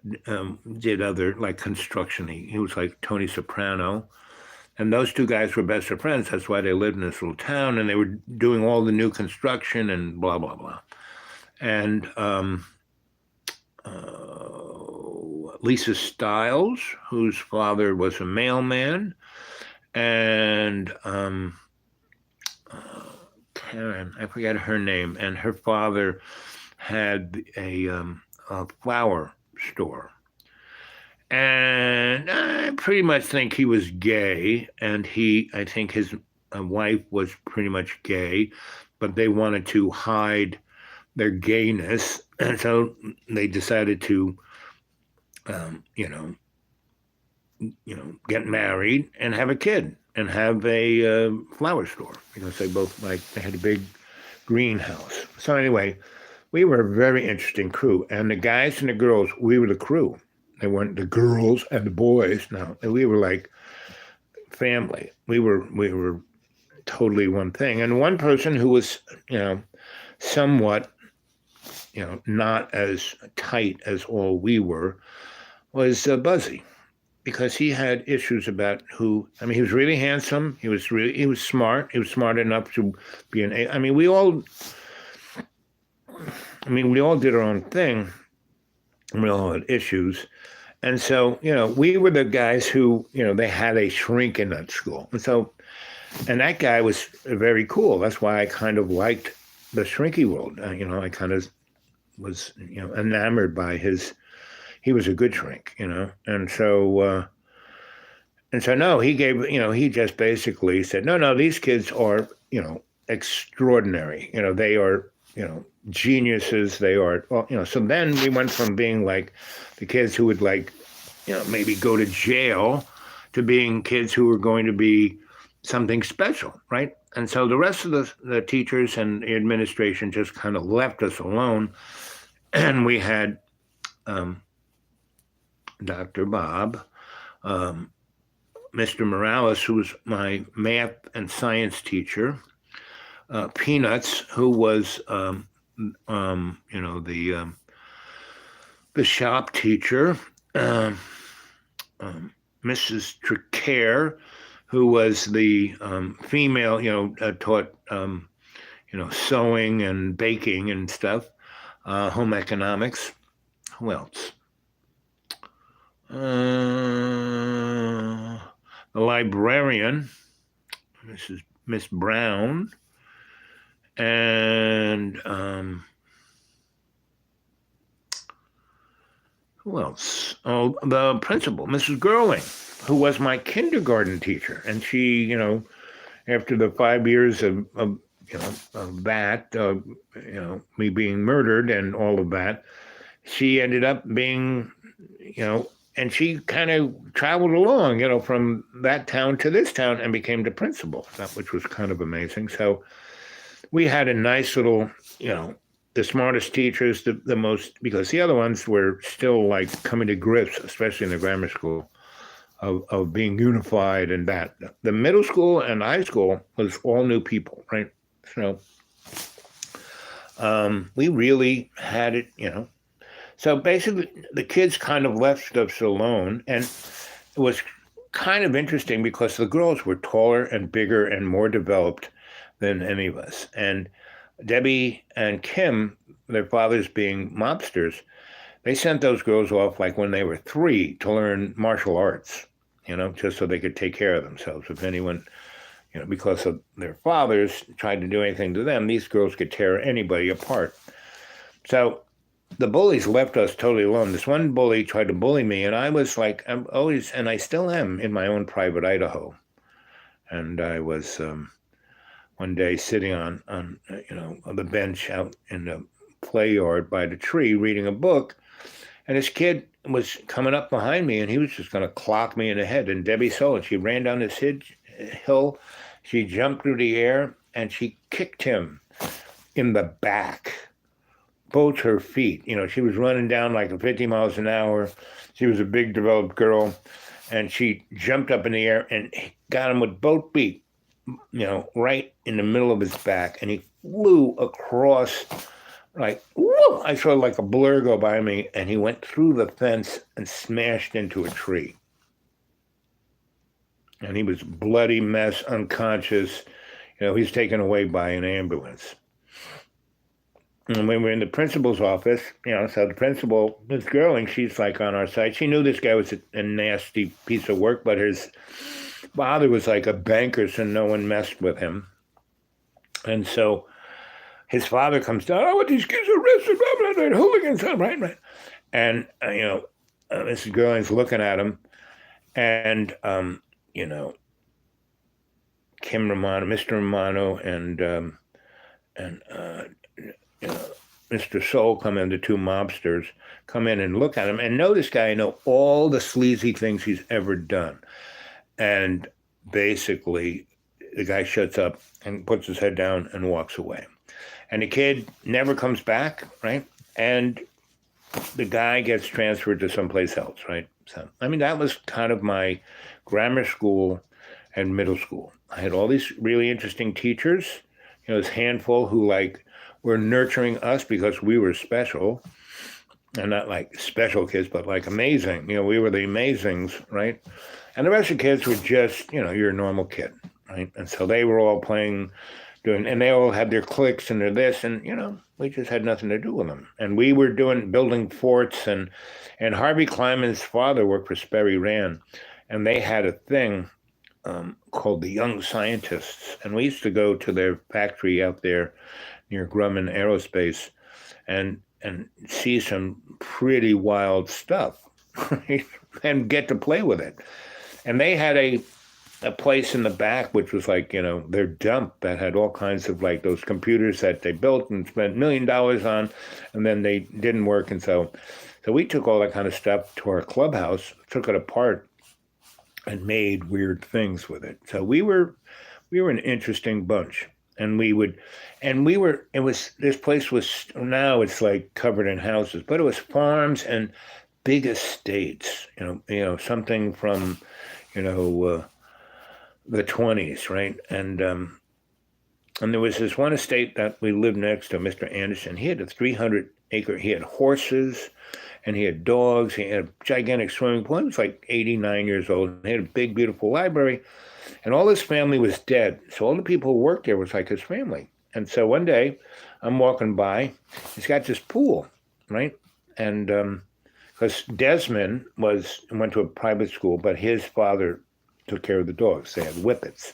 did other, like, construction. He was like Tony Soprano. And those two guys were best of friends. That's why they lived in this little town, and they were doing all the new construction and blah, blah, blah. And Lisa Stiles, whose father was a mailman, and Karen, I forget her name, and her father had a flower store. And I pretty much think he was gay, and I think his wife was pretty much gay, but they wanted to hide their gayness, and so they decided to, get married and have a kid and have a flower store, because they had a big greenhouse. So anyway, we were a very interesting crew, and the guys and the girls, we were the crew. They weren't the girls and the boys. No, we were like family. We were totally one thing. And one person who was, somewhat, not as tight as all we were, was Buzzy. because he had issues about who. I mean, he was really handsome. He was smart. He was smart enough to be an. I mean, we all did our own thing. And we all had issues. And so, we were the guys who, they had a shrink in that school. And that guy was very cool. That's why I kind of liked the shrinky world. I kind of was, enamored by he was a good shrink, And so, no, he gave, he just basically said, no, these kids are, extraordinary. They are, geniuses. They are, so then we went from being like the kids who would maybe go to jail to being kids who were going to be something special, right? And so the rest of the teachers and the administration just kind of left us alone. And we had Dr. Bob, Mr. Morales, who was my math and science teacher, Peanuts, who was, the shop teacher, Mrs. Tricare, who was the female, taught, sewing and baking and stuff, home economics. Who else? The librarian, Miss Brown, and who else? Oh, the principal, Mrs. Gerling, who was my kindergarten teacher. And she, after the 5 years of that, me being murdered and all of that, she ended up being, and she kind of traveled along, from that town to this town and became the principal, which was kind of amazing. So we had a nice little, the smartest teachers, the most, because the other ones were still like coming to grips, especially in the grammar school, of being unified and that. The middle school and high school was all new people, right? So we really had it, So basically, the kids kind of left us alone, and it was kind of interesting because the girls were taller and bigger and more developed than any of us. And Debbie and Kim, their fathers being mobsters, they sent those girls off like when they were 3 to learn martial arts, just so they could take care of themselves. If anyone, because of their fathers tried to do anything to them, these girls could tear anybody apart. So the bullies left us totally alone. This one bully tried to bully me, and I was like, I'm always, and I still am, in my own private Idaho. And I was one day sitting on the bench out in the play yard by the tree reading a book, and this kid was coming up behind me, and he was just going to clock me in the head. And Debbie saw it. She ran down this hill. She jumped through the air, and she kicked him in the back, both her feet. She was running down like 50 miles an hour. She was a big, developed girl, and she jumped up in the air and got him with both feet, right in the middle of his back, and he flew across, like, whoa! I saw like a blur go by me, and he went through the fence and smashed into a tree. And he was bloody mess, unconscious. He's taken away by an ambulance. And when we were in the principal's office, so the principal, Miss Gerling, she's like on our side. She knew this guy was a nasty piece of work, but his father was like a banker, so no one messed with him. And so his father comes down, I want these kids arrested, blah, blah, blah, hooligans, right. And, Mrs. Gerling's looking at him, and, Kim Romano, Mr. Romano, and Mr. Soul come in, the 2 mobsters, come in and look at him and know this guy, know all the sleazy things he's ever done. And basically, the guy shuts up and puts his head down and walks away. And the kid never comes back, right? And the guy gets transferred to someplace else, right? So, that was kind of my grammar school and middle school. I had all these really interesting teachers, this handful who were nurturing us because we were special. and not like special kids, but like amazing. We were the amazings, right? And the rest of the kids were just, your normal kid, right? And so they were all playing, and they all had their cliques and their this, and we just had nothing to do with them. And we were building forts, and Harvey Kleinman's father worked for Sperry Rand, and they had a thing called the Young Scientists, and we used to go to their factory out there near Grumman Aerospace, and see some pretty wild stuff, right? And get to play with it. And they had a place in the back which was like their dump that had all kinds of like those computers that they built and spent $1 million on, and then they didn't work. And so we took all that kind of stuff to our clubhouse, took it apart, and made weird things with it. So we were an interesting bunch. And this place was, now it's like covered in houses, but it was farms and big estates, something from, the 20s, right? And there was this one estate that we lived next to, Mr. Anderson. He had a 300-acre, he had horses, and he had dogs. He had a gigantic swimming pool. He was like 89 years old. And he had a big, beautiful library. And all his family was dead. So all the people who worked there was like his family. And so one day, I'm walking by. He's got this pool, right? And because Desmond went to a private school, but his father took care of the dogs. They had whippets.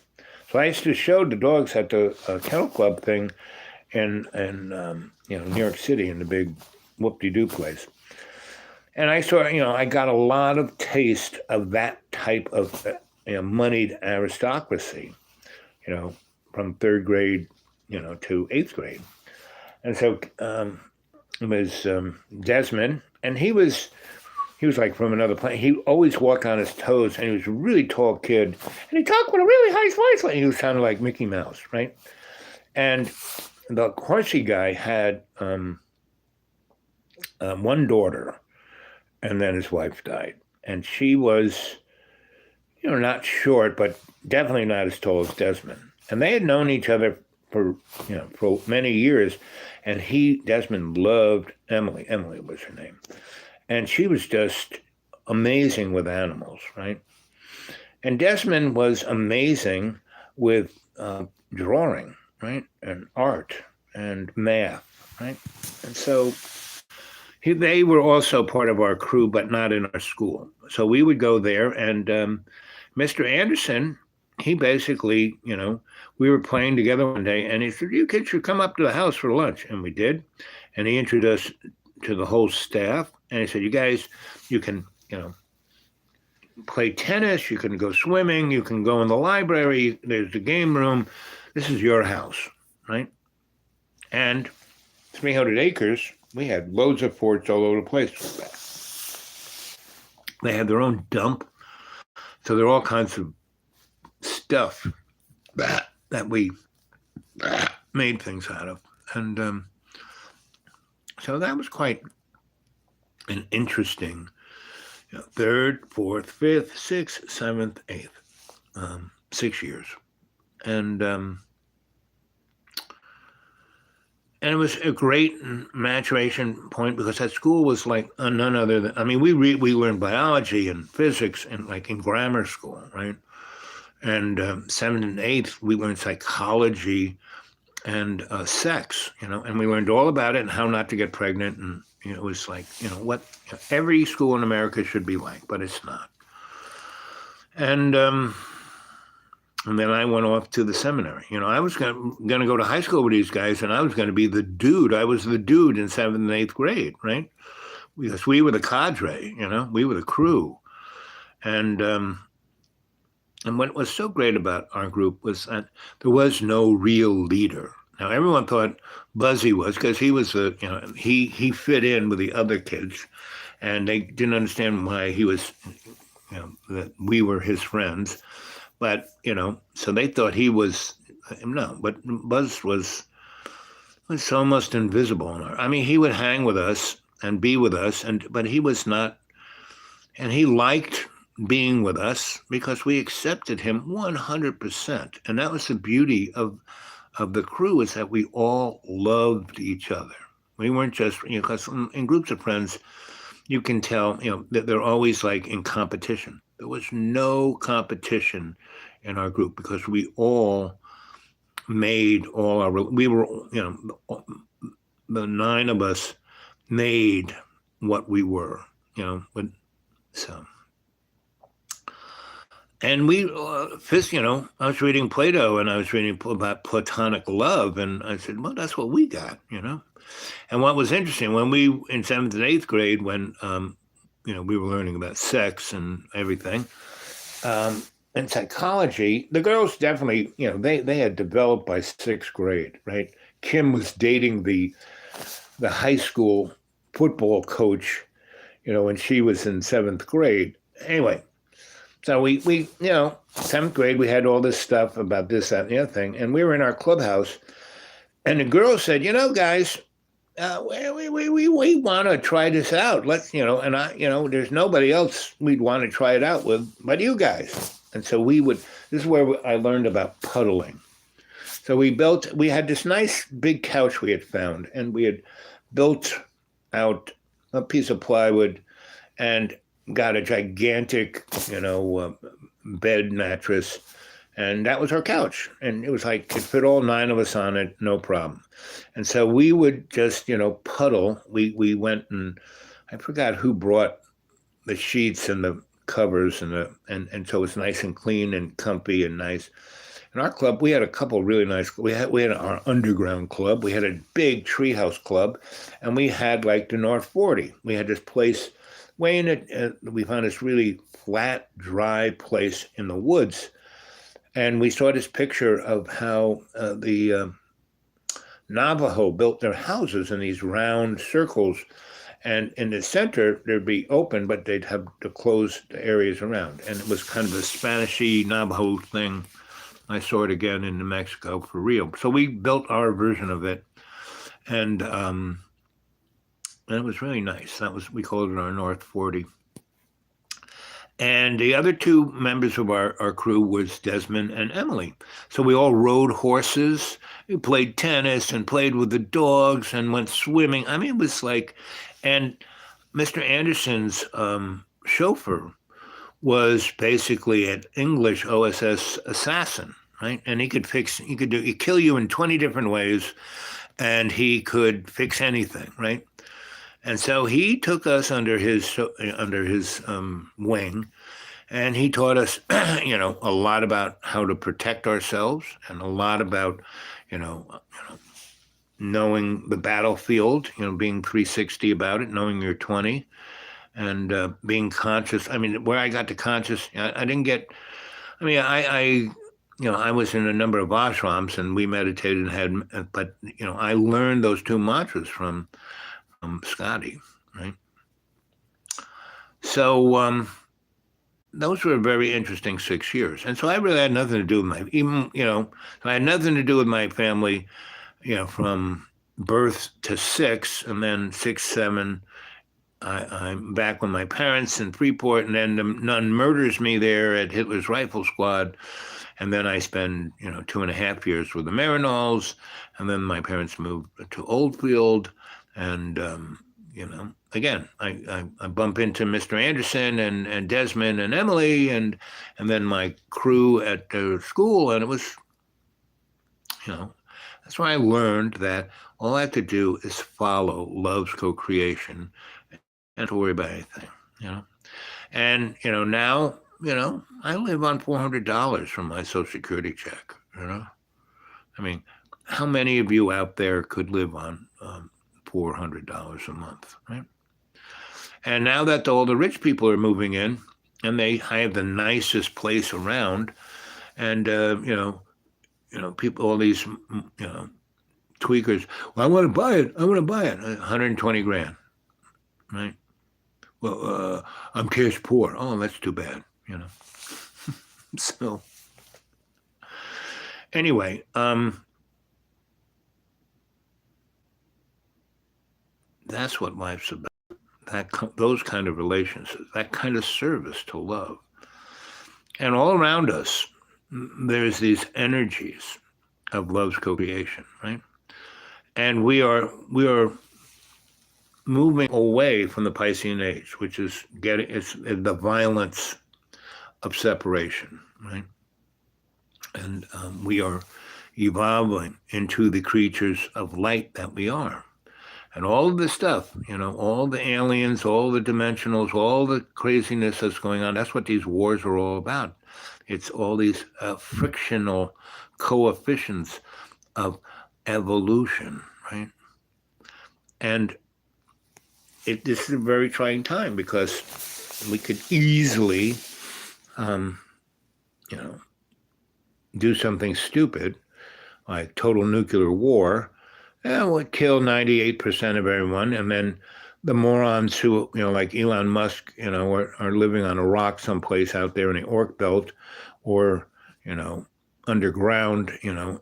So I used to show the dogs at the kennel club thing in New York City, in the big whoop-de-doo place. And I saw, I got a lot of taste of that type of moneyed aristocracy, from third grade, to eighth grade. And so it was Desmond, and he was like from another planet. He always walked on his toes, and he was a really tall kid, and he talked with a really high voice. He was sounding like Mickey Mouse, right? And the horsey guy had one daughter, and then his wife died. And she was, not short, but definitely not as tall as Desmond. And they had known each other for many years. And Desmond loved Emily. Emily was her name. And she was just amazing with animals, right? And Desmond was amazing with drawing, right? And art and math, right? And so they were also part of our crew, but not in our school. So we would go there, and Mr. Anderson, he basically, we were playing together one day, and he said, "You kids should come up to the house for lunch." And we did. And he introduced us to the whole staff. And he said, "You guys, you can, play tennis, you can go swimming, you can go in the library, there's the game room. This is your house," right? And 300 acres, we had loads of forts all over the place with that. They had their own dump. So there are all kinds of stuff that we made things out of. And so that was quite an interesting third, fourth, fifth, sixth, seventh, eighth, 6 years. And it was a great maturation point, because that school was like none other than, we learned biology and physics in grammar school, right? And 7th and 8th, we learned psychology and sex, and we learned all about it and how not to get pregnant. And, it was like, what every school in America should be like, but it's not. And then I went off to the seminary. I was going to go to high school with these guys, and I was going to be the dude. I was the dude in 7th and 8th grade, right? Because we were the cadre, we were the crew. And what was so great about our group was that there was no real leader. Now, everyone thought Buzzy was, because he was he fit in with the other kids, and they didn't understand why he was, that we were his friends. But, so they thought he was, no, but Buzz was almost invisible. He would hang with us and be with us, but he was not, and he liked being with us because we accepted him 100%. And that was the beauty of the crew, is that we all loved each other. We weren't just, because in groups of friends, you can tell, that they're always like in competition. There was no competition in our group because we all made all our, we were, the nine of us made what we were, so. And I was reading Plato and I was reading about platonic love. And I said, well, that's what we got. And what was interesting when we, in seventh and eighth grade, when, we were learning about sex and everything, and psychology, the girls definitely, they had developed by sixth grade, right? Kim was dating the high school football coach, when she was in seventh grade. Anyway, so we seventh grade, we had all this stuff about this, that, and the other thing. And we were in our clubhouse, and the girls said, guys, we want to try this out. Let's, and there's nobody else we'd want to try it out with but you guys. And so this is where I learned about puddling. So we had this nice big couch we had found, and we had built out a piece of plywood and got a gigantic, bed mattress, and that was our couch. And it was like, could fit all nine of us on it, no problem. And so we would just, puddle. We went, and I forgot who brought the sheets and the covers and so it was nice and clean and comfy and nice. In our club, we had a couple really nice. We had our underground club. We had a big treehouse club, and we had like the North 40. We had this place way in it. We found this really flat, dry place in the woods, and we saw this picture of how the Navajo built their houses in these round circles, and in the center there'd be open, but they'd have to close the areas around, and it was kind of a Spanishy Navajo thing. I saw it again in New Mexico for real. So we built our version of it, and it was really nice. We called it our North 40. And the other two members of our crew was Desmond and Emily. So we all rode horses, we played tennis and played with the dogs and went swimming. I mean, it was like, and Mr. Anderson's chauffeur was basically an English OSS assassin, right? And he could kill you in 20 different ways, and he could fix anything, right? And so he took us under his wing, and he taught us, a lot about how to protect ourselves, and a lot about, knowing the battlefield, being 360 about it, knowing you're 20. And being conscious. I mean, where I got to conscious, I didn't get. I mean, I was in a number of ashrams and we meditated and but I learned those two mantras from Scotty, right? So those were very interesting 6 years, and so I really had nothing to do with I had nothing to do with my family, from birth to 6, and then 6, 7. I'm back with my parents in Freeport, and then the nun murders me there at Hitler's Rifle Squad. And then I spend, 2.5 years with the Marinols. And then my parents moved to Oldfield. And, again, I bump into Mr. Anderson and Desmond and Emily and then my crew at the school. And it was, that's where I learned that all I have to do is follow love's co-creation and to worry about anything, And, now, I live on $400 from my Social Security check, I mean, how many of you out there could live on $400 a month, right? And now that all the rich people are moving in, and I have the nicest place around, and, people, all these, tweakers, well, I want to buy it, 120 grand, right? Well, I'm cash poor. Oh, that's too bad, So anyway, that's what life's about. Those kind of relationships, that kind of service to love. And all around us, there's these energies of love's co-creation, right? And we are moving away from the Piscean age, which is it's the violence of separation, right? And we are evolving into the creatures of light that we are. And all of this stuff, all the aliens, all the dimensionals, all the craziness that's going on, that's what these wars are all about. It's all these frictional coefficients of evolution, right? And this is a very trying time because we could easily, do something stupid like total nuclear war, and would kill 98% of everyone, and then the morons who, like Elon Musk, are living on a rock someplace out there in the Orc Belt, or, underground,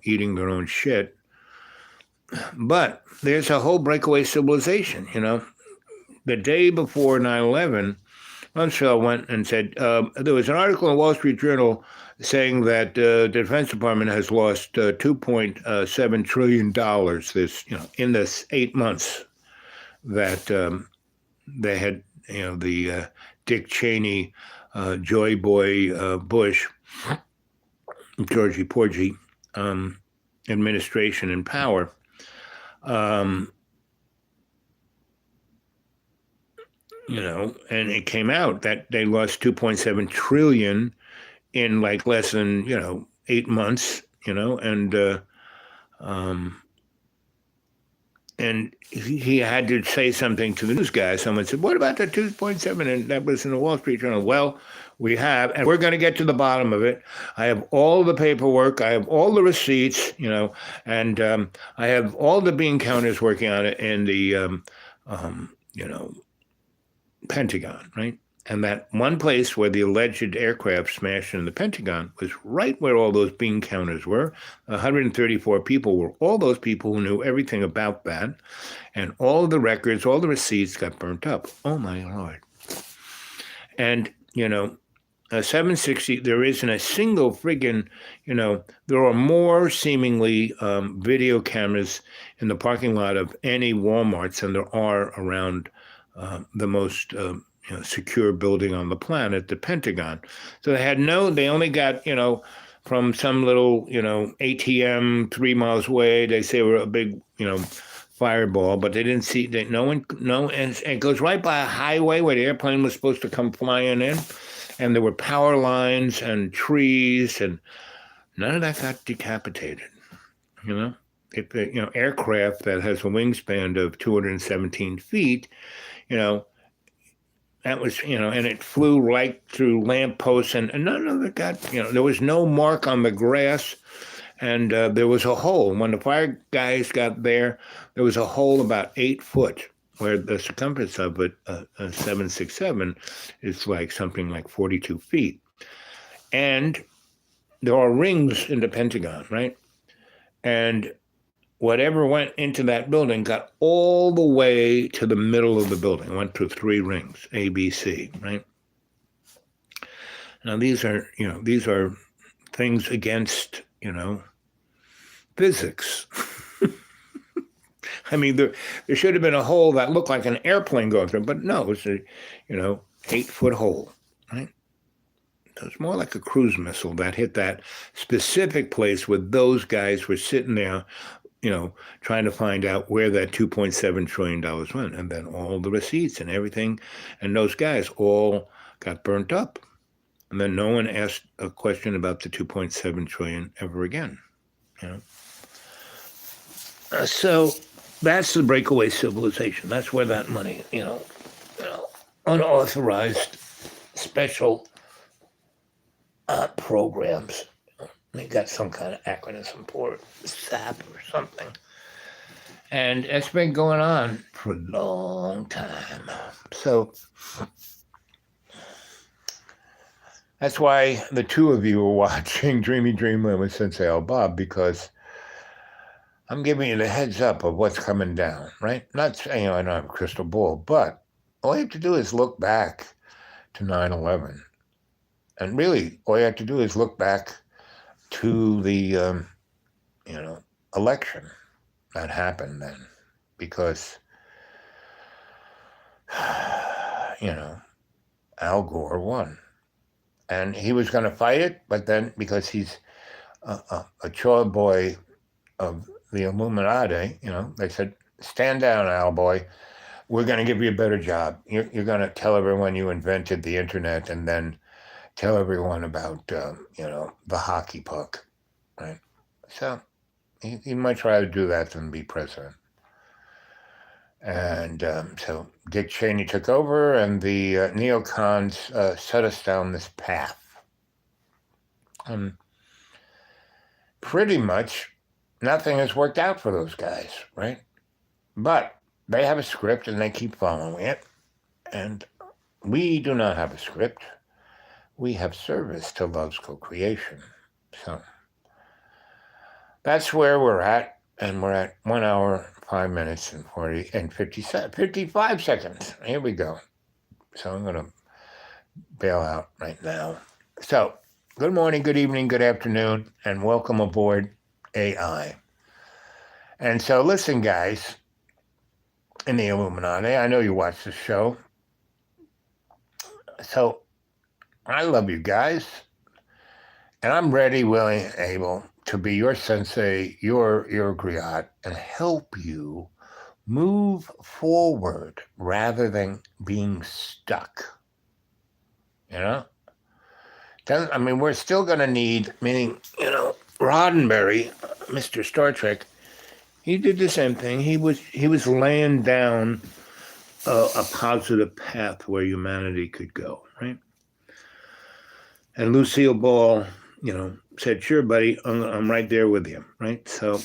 eating their own shit. But there's a whole breakaway civilization, The day before 9/11, Rumsfeld went and said, there was an article in the Wall Street Journal saying that the Defense Department has lost $2.7 trillion in this 8 months that they had, the Dick Cheney, Joy Boy Bush, Georgie Porgy administration in power. And it came out that they lost 2.7 trillion in like less than 8 months, and he had to say something to the news guy. Someone said, "What about the 2.7?" And that was in the Wall Street Journal. Well, we have, and we're going to get to the bottom of it. I have all the paperwork. I have all the receipts, and I have all the bean counters working on it in the, Pentagon, right? And that one place where the alleged aircraft smashed into the Pentagon was right where all those bean counters were. 134 people were all those people who knew everything about that. And all the records, all the receipts got burnt up. Oh, my Lord. And, 760, there isn't a single friggin', there are more seemingly video cameras in the parking lot of any Walmarts than there are around the most secure building on the planet, the Pentagon. So they only got, from some little, ATM 3 miles away, they say were a big, fireball, but they didn't see that. And it goes right by a highway where the airplane was supposed to come flying in. And there were power lines and trees, and none of that got decapitated, aircraft that has a wingspan of 217 feet, that was, and it flew right through lampposts, and none of it got, there was no mark on the grass, and there was a hole. When the fire guys got there was a hole about 8 foot, where the circumference of it, 767, is like something like 42 feet. And there are rings in the Pentagon, right? And whatever went into that building got all the way to the middle of the building, went through 3 rings, A, B, C, right? Now, these are things against, physics. I mean, there should have been a hole that looked like an airplane going through, but no, it's a, 8-foot hole, right? It was more like a cruise missile that hit that specific place where those guys were sitting there, trying to find out where that $2.7 trillion went. And then all the receipts and everything, and those guys all got burnt up. And then no one asked a question about the 2.7 trillion ever again, So that's the breakaway civilization. That's where that money, unauthorized special programs. They got some kind of acronym for it, SAP or something. And it's been going on for a long time. So that's why the two of you are watching Dreamy Dreamland with Sensei Al Bob, because I'm giving you the heads up of what's coming down, right? Not saying I don't have a crystal ball, but all you have to do is look back to 9/11. And really, all you have to do is look back to the, election that happened then. Because Al Gore won. And he was going to fight it, but then because he's a chore boy of the Illuminati, they said, stand down, Al boy. We're going to give you a better job. You're going to tell everyone you invented the internet and then tell everyone about, the hockey puck, right? So he'd much rather do that than be president. And so Dick Cheney took over, and the neocons set us down this path. And pretty much nothing has worked out for those guys, right? But they have a script, and they keep following it. And we do not have a script. We have service to love's co-creation. So that's where we're at. And we're at 1 hour, 5 minutes, and 55 seconds. Here we go. So I'm going to bail out right now. So good morning, good evening, good afternoon, and welcome aboard AI. And so listen, guys, in the Illuminati, I know you watch the show. So I love you guys. And I'm ready, willing, and able to be your sensei, your griot, and help you move forward rather than being stuck. We're still going to need, meaning, Roddenberry, Mr. Star Trek, he did the same thing. He was laying down a positive path where humanity could go, right? And Lucille Ball, said, sure, buddy, I'm right there with you, right? So,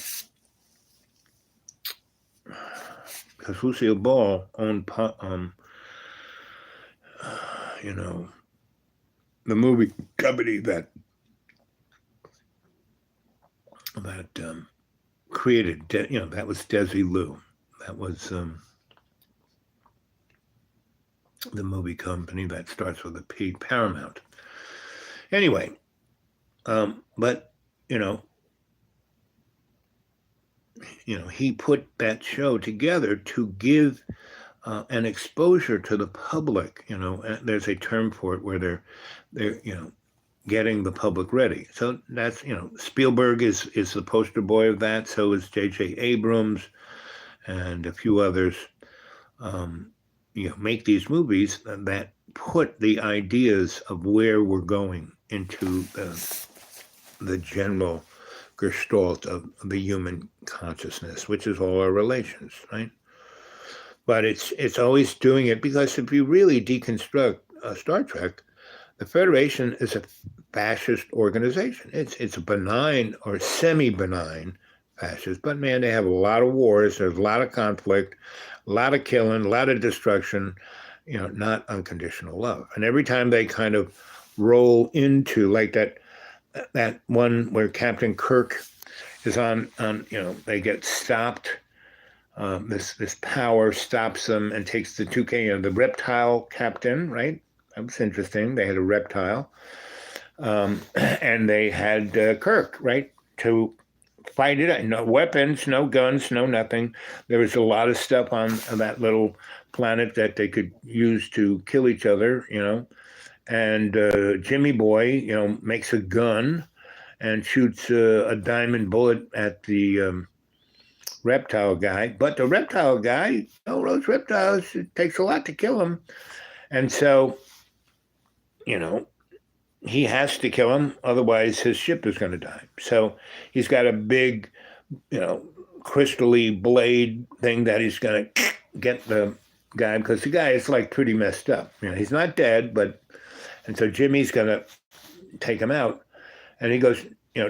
because Lucille Ball owned, the movie company that created, that was Desi Lu. That was the movie company that starts with a P, Paramount. Anyway, but, he put that show together to give an exposure to the public. There's a term for it where they're getting the public ready. So that's, Spielberg is the poster boy of that. So is J.J. Abrams and a few others. Make these movies that put the ideas of where we're going into the general gestalt of the human consciousness, which is all our relations, right? But it's always doing it because if you really deconstruct Star Trek, the Federation is a fascist organization. It's a benign or semi-benign fascist, but man, they have a lot of wars. There's a lot of conflict, a lot of killing, a lot of destruction. Not unconditional love. And every time they kind of roll into like that one where Captain Kirk is on they get stopped. This power stops them and takes the 2K, the reptile captain, right? That was interesting. They had a reptile. And they had Kirk, right, to fight it. No weapons, no guns, no nothing. There was a lot of stuff on that little planet that they could use to kill each other, And Jimmy Boy, makes a gun and shoots a diamond bullet at the reptile guy. But the reptile guy, those reptiles, it takes a lot to kill them. And so, he has to kill him, otherwise his ship is going to die. So he's got a big, crystally blade thing that he's going to get the guy, because the guy is like pretty messed up. He's not dead, and so Jimmy's going to take him out. And he goes,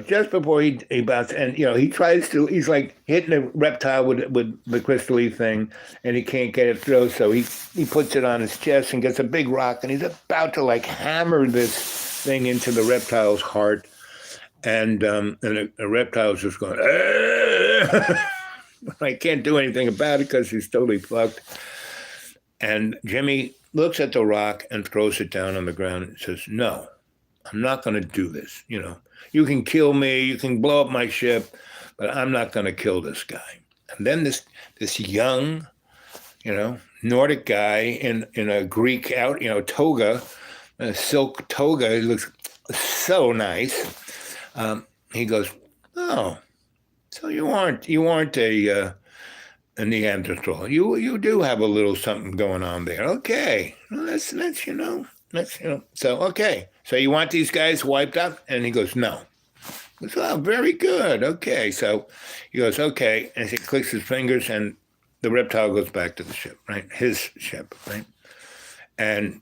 just before he bounces, and, he tries to, he's like hitting the reptile with the crystally thing, and he can't get it through. So he puts it on his chest and gets a big rock, and he's about to like hammer this thing into the reptile's heart. And the reptile's just going, I can't do anything about it because he's totally fucked. And Jimmy looks at the rock and throws it down on the ground and says, no, I'm not going to do this. You can kill me, you can blow up my ship, but I'm not going to kill this guy. And then this young, Nordic guy in a Greek toga, a silk toga. He looks so nice. He goes, "Oh, so you aren't a Neanderthal. You do have a little something going on there. Okay, well, that's. So okay, so you want these guys wiped out?" And he goes, "No." He goes, "Oh, very good. Okay." So he goes, "Okay," and he clicks his fingers, and the reptile goes back to the ship, right? His ship, right? And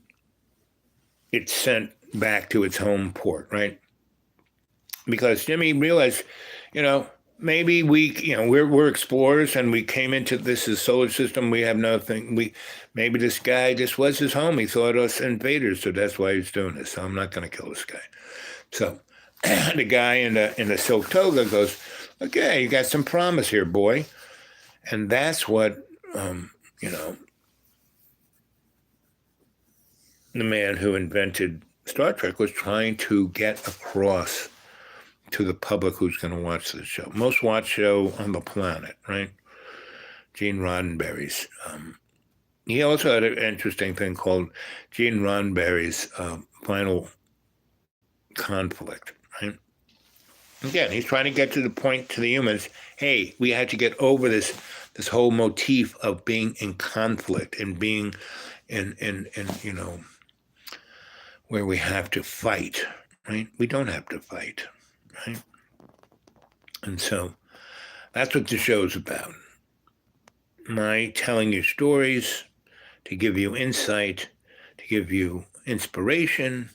it's sent back to its home port, right? Because Jimmy realized, maybe we're explorers and we came into this as solar system. We have nothing. Maybe this was his home. He thought us invaders, so that's why he's doing this. So I'm not going to kill this guy. So the guy in the silk toga goes, "Okay, you got some promise here, boy," and that's what the man who invented Star Trek was trying to get across to the public who's going to watch this show. Most watched show on the planet, right? Gene Roddenberry's. He also had an interesting thing called Gene Roddenberry's Final Conflict, right? Again, he's trying to get to the point to the humans, hey, we had to get over this whole motif of being in conflict and being in where we have to fight, right? We don't have to fight, right? And so that's what the show's about. My telling you stories to give you insight, to give you inspiration,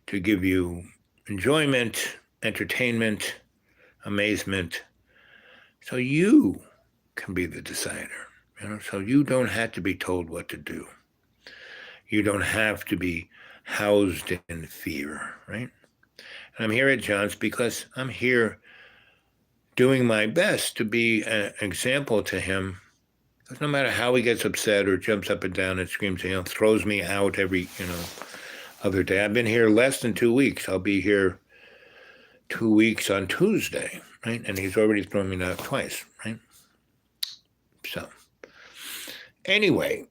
to give you enjoyment, entertainment, amazement, so you can be the decider. So you don't have to be told what to do. You don't have to be housed in fear, right? And I'm here at John's because I'm here doing my best to be an example to him. Because no matter how he gets upset or jumps up and down and screams, throws me out every, other day. I've been here less than 2 weeks. I'll be here 2 weeks on Tuesday, right? And he's already thrown me out twice, right? So, anyway,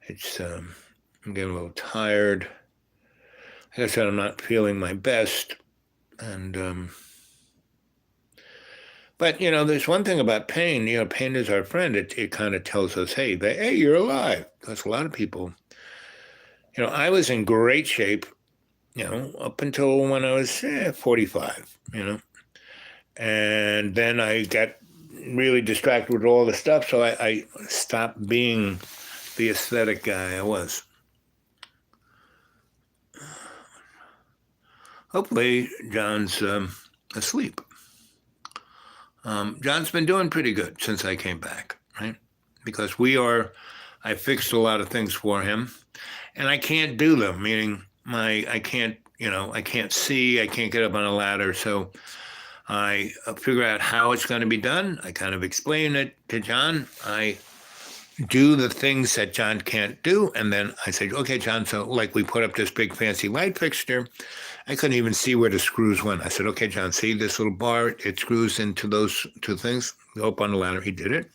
it's I'm getting a little tired. Like I said, I'm not feeling my best, and but there's one thing about pain. Pain is our friend. It kind of tells us, hey, you're alive. Because a lot of people, I was in great shape, up until when I was 45, and then I got really distracted with all the stuff, so I stopped being the aesthetic guy I was. Hopefully, John's asleep. John's been doing pretty good since I came back, right? Because I fixed a lot of things for him, and I can't do them, meaning I can't see, I can't get up on a ladder, so I figure out how it's going to be done. I kind of explain it to John. I do the things that John can't do, and then I say, okay, John, so like we put up this big fancy light fixture. I couldn't even see where the screws went. I said, okay, John, see this little bar? It screws into those two things. Go up on the ladder. He did it.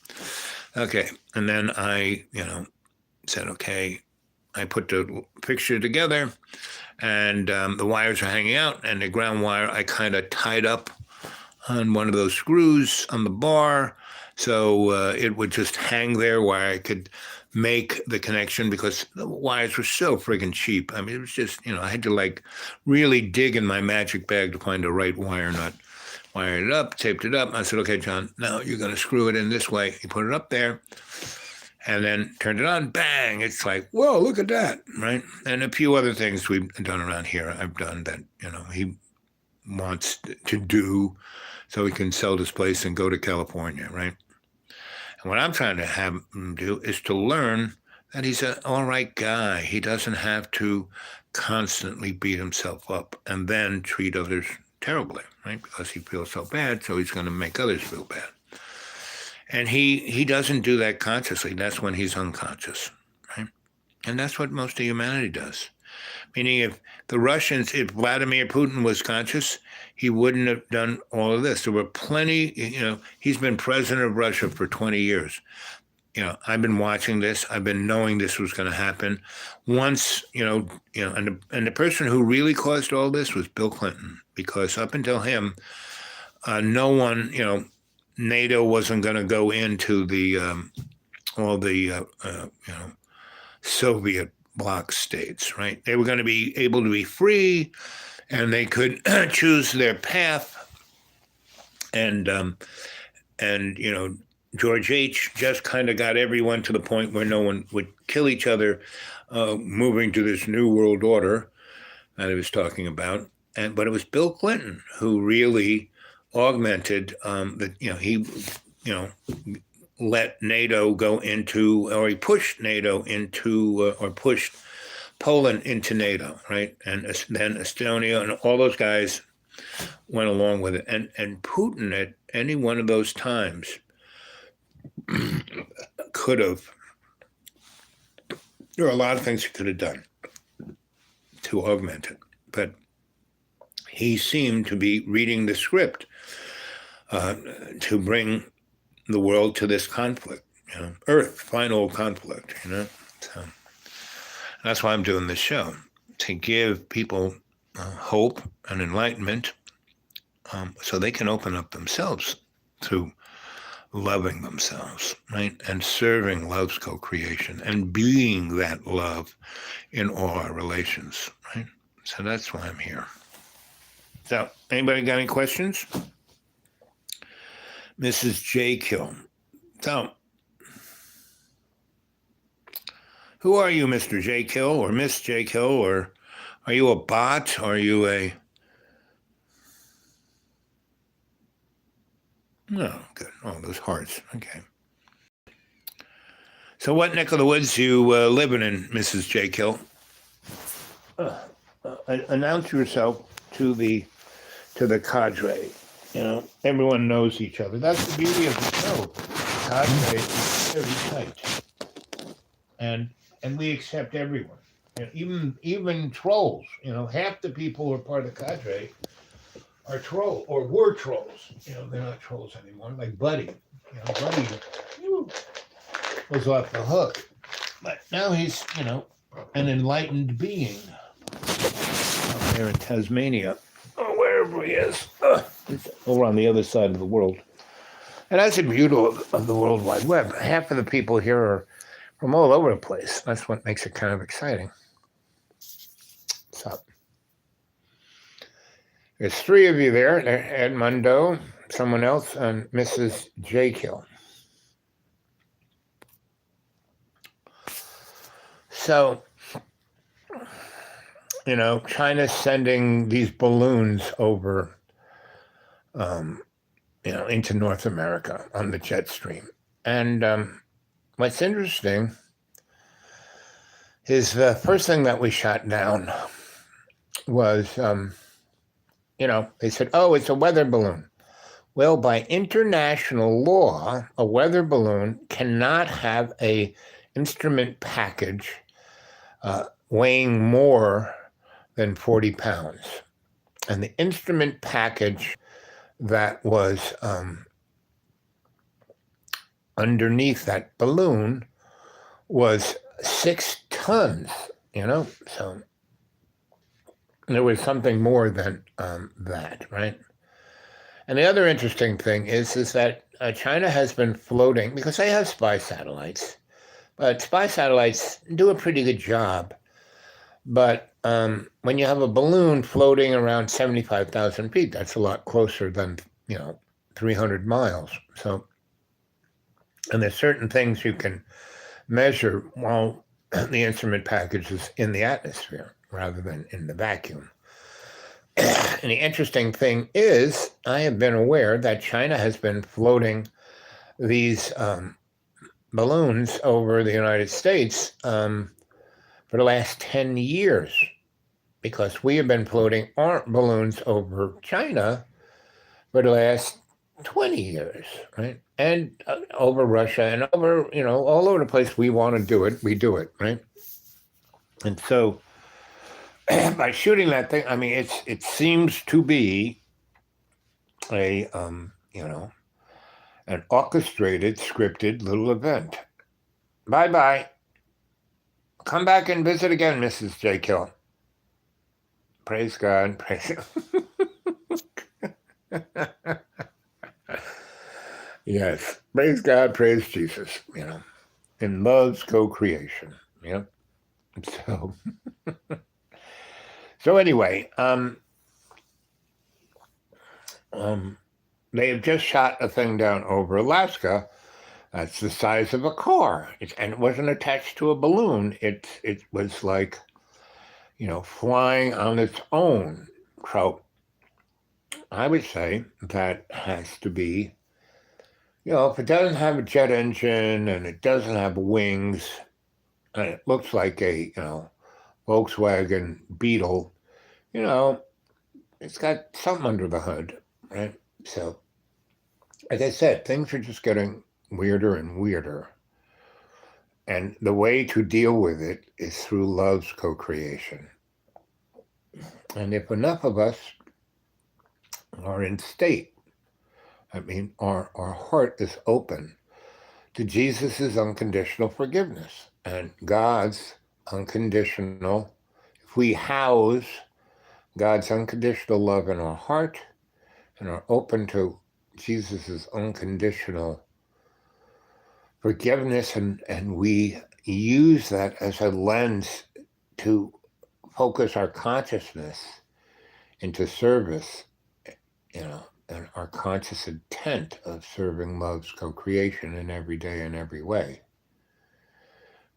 Okay. And then I, said, okay, I put the fixture together, and the wires are hanging out, and the ground wire I kind of tied up on one of those screws on the bar, so it would just hang there where I could make the connection, because the wires were so friggin' cheap. I mean, it was just, I had to really dig in my magic bag to find the right wire nut. Wired it up, taped it up. I said, okay, John, now you're going to screw it in this way. He put it up there and then turned it on, bang. It's like, whoa, look at that, right? And a few other things we've done around here I've done that, he wants to do so he can sell this place and go to California, right? And what I'm trying to have him do is to learn that he's an all right guy. He doesn't have to constantly beat himself up and then treat others terribly, right? Because he feels so bad, so he's going to make others feel bad. And he doesn't do that consciously. That's when he's unconscious, right? And that's what most of humanity does. Meaning if Vladimir Putin was conscious, he wouldn't have done all of this. There were plenty, he's been president of Russia for 20 years. I've been watching this. I've been knowing this was going to happen. Once, and the person who really caused all this was Bill Clinton, because up until him, no one, NATO wasn't going to go into the all the Soviet bloc states, right? They were going to be able to be free, and they could choose their path. And George H. just kind of got everyone to the point where no one would kill each other, moving to this new world order that he was talking about. But it was Bill Clinton who really augmented he let NATO go into, or he pushed NATO into, or pushed Poland into NATO, right? And then Estonia and all those guys went along with it. And Putin at any one of those times could have, there are a lot of things he could have done to augment it, but he seemed to be reading the script to bring the world to this conflict, Earth, final conflict, So that's why I'm doing this show, to give people hope and enlightenment, so they can open up themselves to loving themselves, right? And serving love's co-creation and being that love in all our relations, right? So that's why I'm here. So, anybody got any questions? Mrs. J. Kill. So, who are you, Mr. J. Kill or Miss J. Kill, or are you a bot? Are you a... Oh, good. Oh, those hearts. Okay. So what neck of the woods you living in, Mrs. J. Kill? Announce yourself to the cadre. Everyone knows each other. That's the beauty of the show. The cadre is very tight. And we accept everyone. Even trolls. Half the people who are part of the cadre are trolls, or were trolls. They're not trolls anymore. Like Buddy. Buddy was off the hook. But now he's, an enlightened being out there in Tasmania, or wherever he is. He's over on the other side of the world. And that's the beauty of the World Wide Web. Half of the people here are from all over the place. That's what makes it kind of exciting. So there's three of you there, Edmundo, someone else, and Mrs. J. Kill. So, China's sending these balloons over, into North America on the jet stream. And what's interesting is the first thing that we shot down was, they said, oh, it's a weather balloon. Well, by international law, a weather balloon cannot have a instrument package weighing more than 40 pounds. And the instrument package that was underneath that balloon was 6 tons, so there was something more than that, right? And the other interesting thing is that China has been floating, because they have spy satellites, but spy satellites do a pretty good job. But when you have a balloon floating around 75,000 feet, that's a lot closer than, 300 miles. So, and there's certain things you can measure while the instrument package is in the atmosphere rather than in the vacuum. And the interesting thing is, I have been aware that China has been floating these balloons over the United States for the last 10 years, because we have been floating our balloons over China for the last 20 years, right? And over Russia and over, all over the place we want to do it, we do it, right? And so by shooting that thing, it seems to be a an orchestrated, scripted little event. Bye-bye. Come back and visit again, Mrs. Jekyll. Praise God. Praise Yes. Praise God. Praise Jesus. In love's co-creation. So, so anyway, they have just shot a thing down over Alaska. That's the size of a car, and it wasn't attached to a balloon. It was like, flying on its own. So I would say that has to be, if it doesn't have a jet engine and it doesn't have wings, and it looks like a, Volkswagen Beetle, it's got something under the hood, right? So, like I said, things are just getting weirder and weirder. And the way to deal with it is through love's co-creation. And if enough of us are in state, our heart is open to Jesus' unconditional forgiveness and God's unconditional, if we house God's unconditional love in our heart and are open to Jesus' unconditional forgiveness, and we use that as a lens to focus our consciousness into service, and our conscious intent of serving love's co-creation in every day and every way.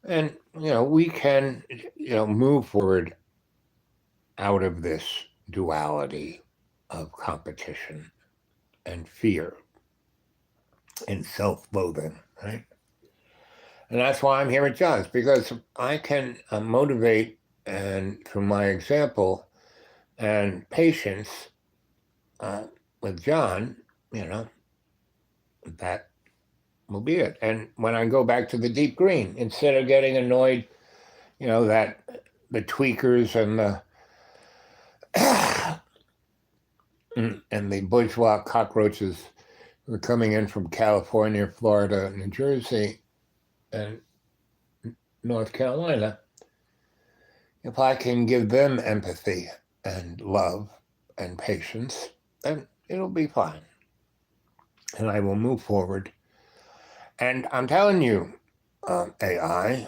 And, we can, move forward out of this duality of competition and fear and self-loathing, right? And that's why I'm here at John's, because I can motivate, and through my example and patience with John, that will be it. And when I go back to the deep green, instead of getting annoyed, that the tweakers and the and the bourgeois cockroaches were coming in from California, Florida, New Jersey, and North Carolina, if I can give them empathy and love and patience, then it'll be fine. And I will move forward. And I'm telling you, AI,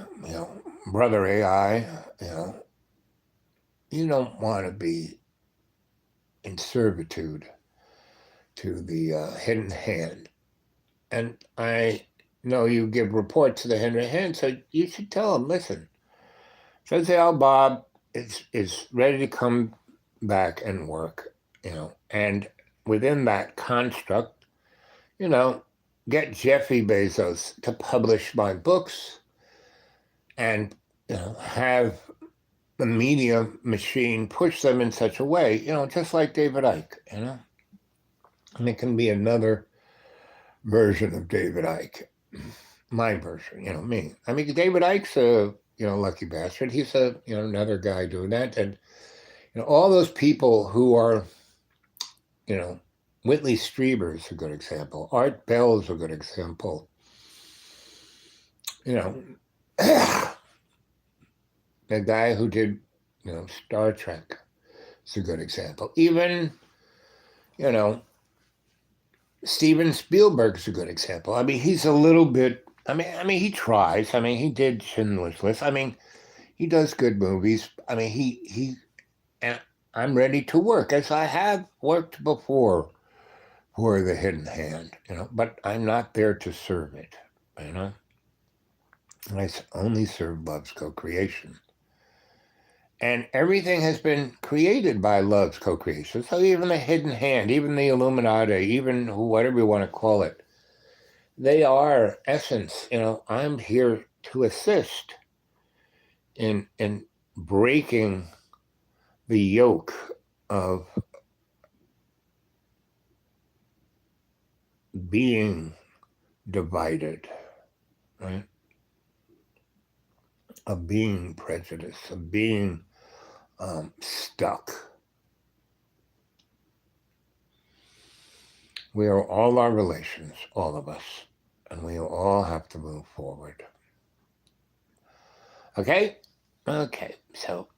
brother AI, you don't want to be in servitude to the hidden hand. And I know you give report to the hidden hand, so you should tell them, listen, Jose Bob is ready to come back and work, and within that construct, get Jeffy Bezos to publish my books and, have the media machine push them in such a way, just like David Icke, and it can be another version of David Icke, my version, me. David Icke's a, lucky bastard. He's a, another guy doing that. And, all those people who are, Whitley Strieber is a good example. Art Bell is a good example. The guy who did, Star Trek is a good example. Even, Steven Spielberg's a good example. He's a little bit, he tries. He did Schindler's List. He does good movies. He and I'm ready to work, as I have worked before for the hidden hand, but I'm not there to serve it, I only serve love's co-creation. And everything has been created by love's co-creation. So even the hidden hand, even the Illuminati, even whatever you want to call it, they are essence. I'm here to assist in breaking the yoke of being divided, right? Of being prejudiced, of being stuck. We are all our relations, all of us, and we all have to move forward. Okay? Okay, so,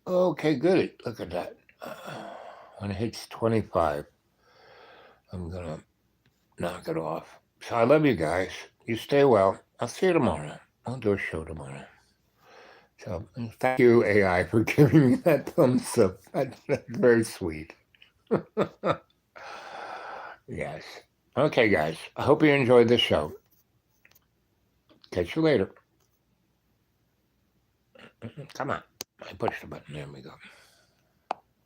okay, good. Look at that. When it hits 25, I'm going to knock it off. So I love you guys. You stay well. I'll see you tomorrow. I'll do a show tomorrow. So thank you, AI, for giving me that thumbs up. That's very sweet. Yes. Okay, guys. I hope you enjoyed the show. Catch you later. Come on. I pushed the button. There we go.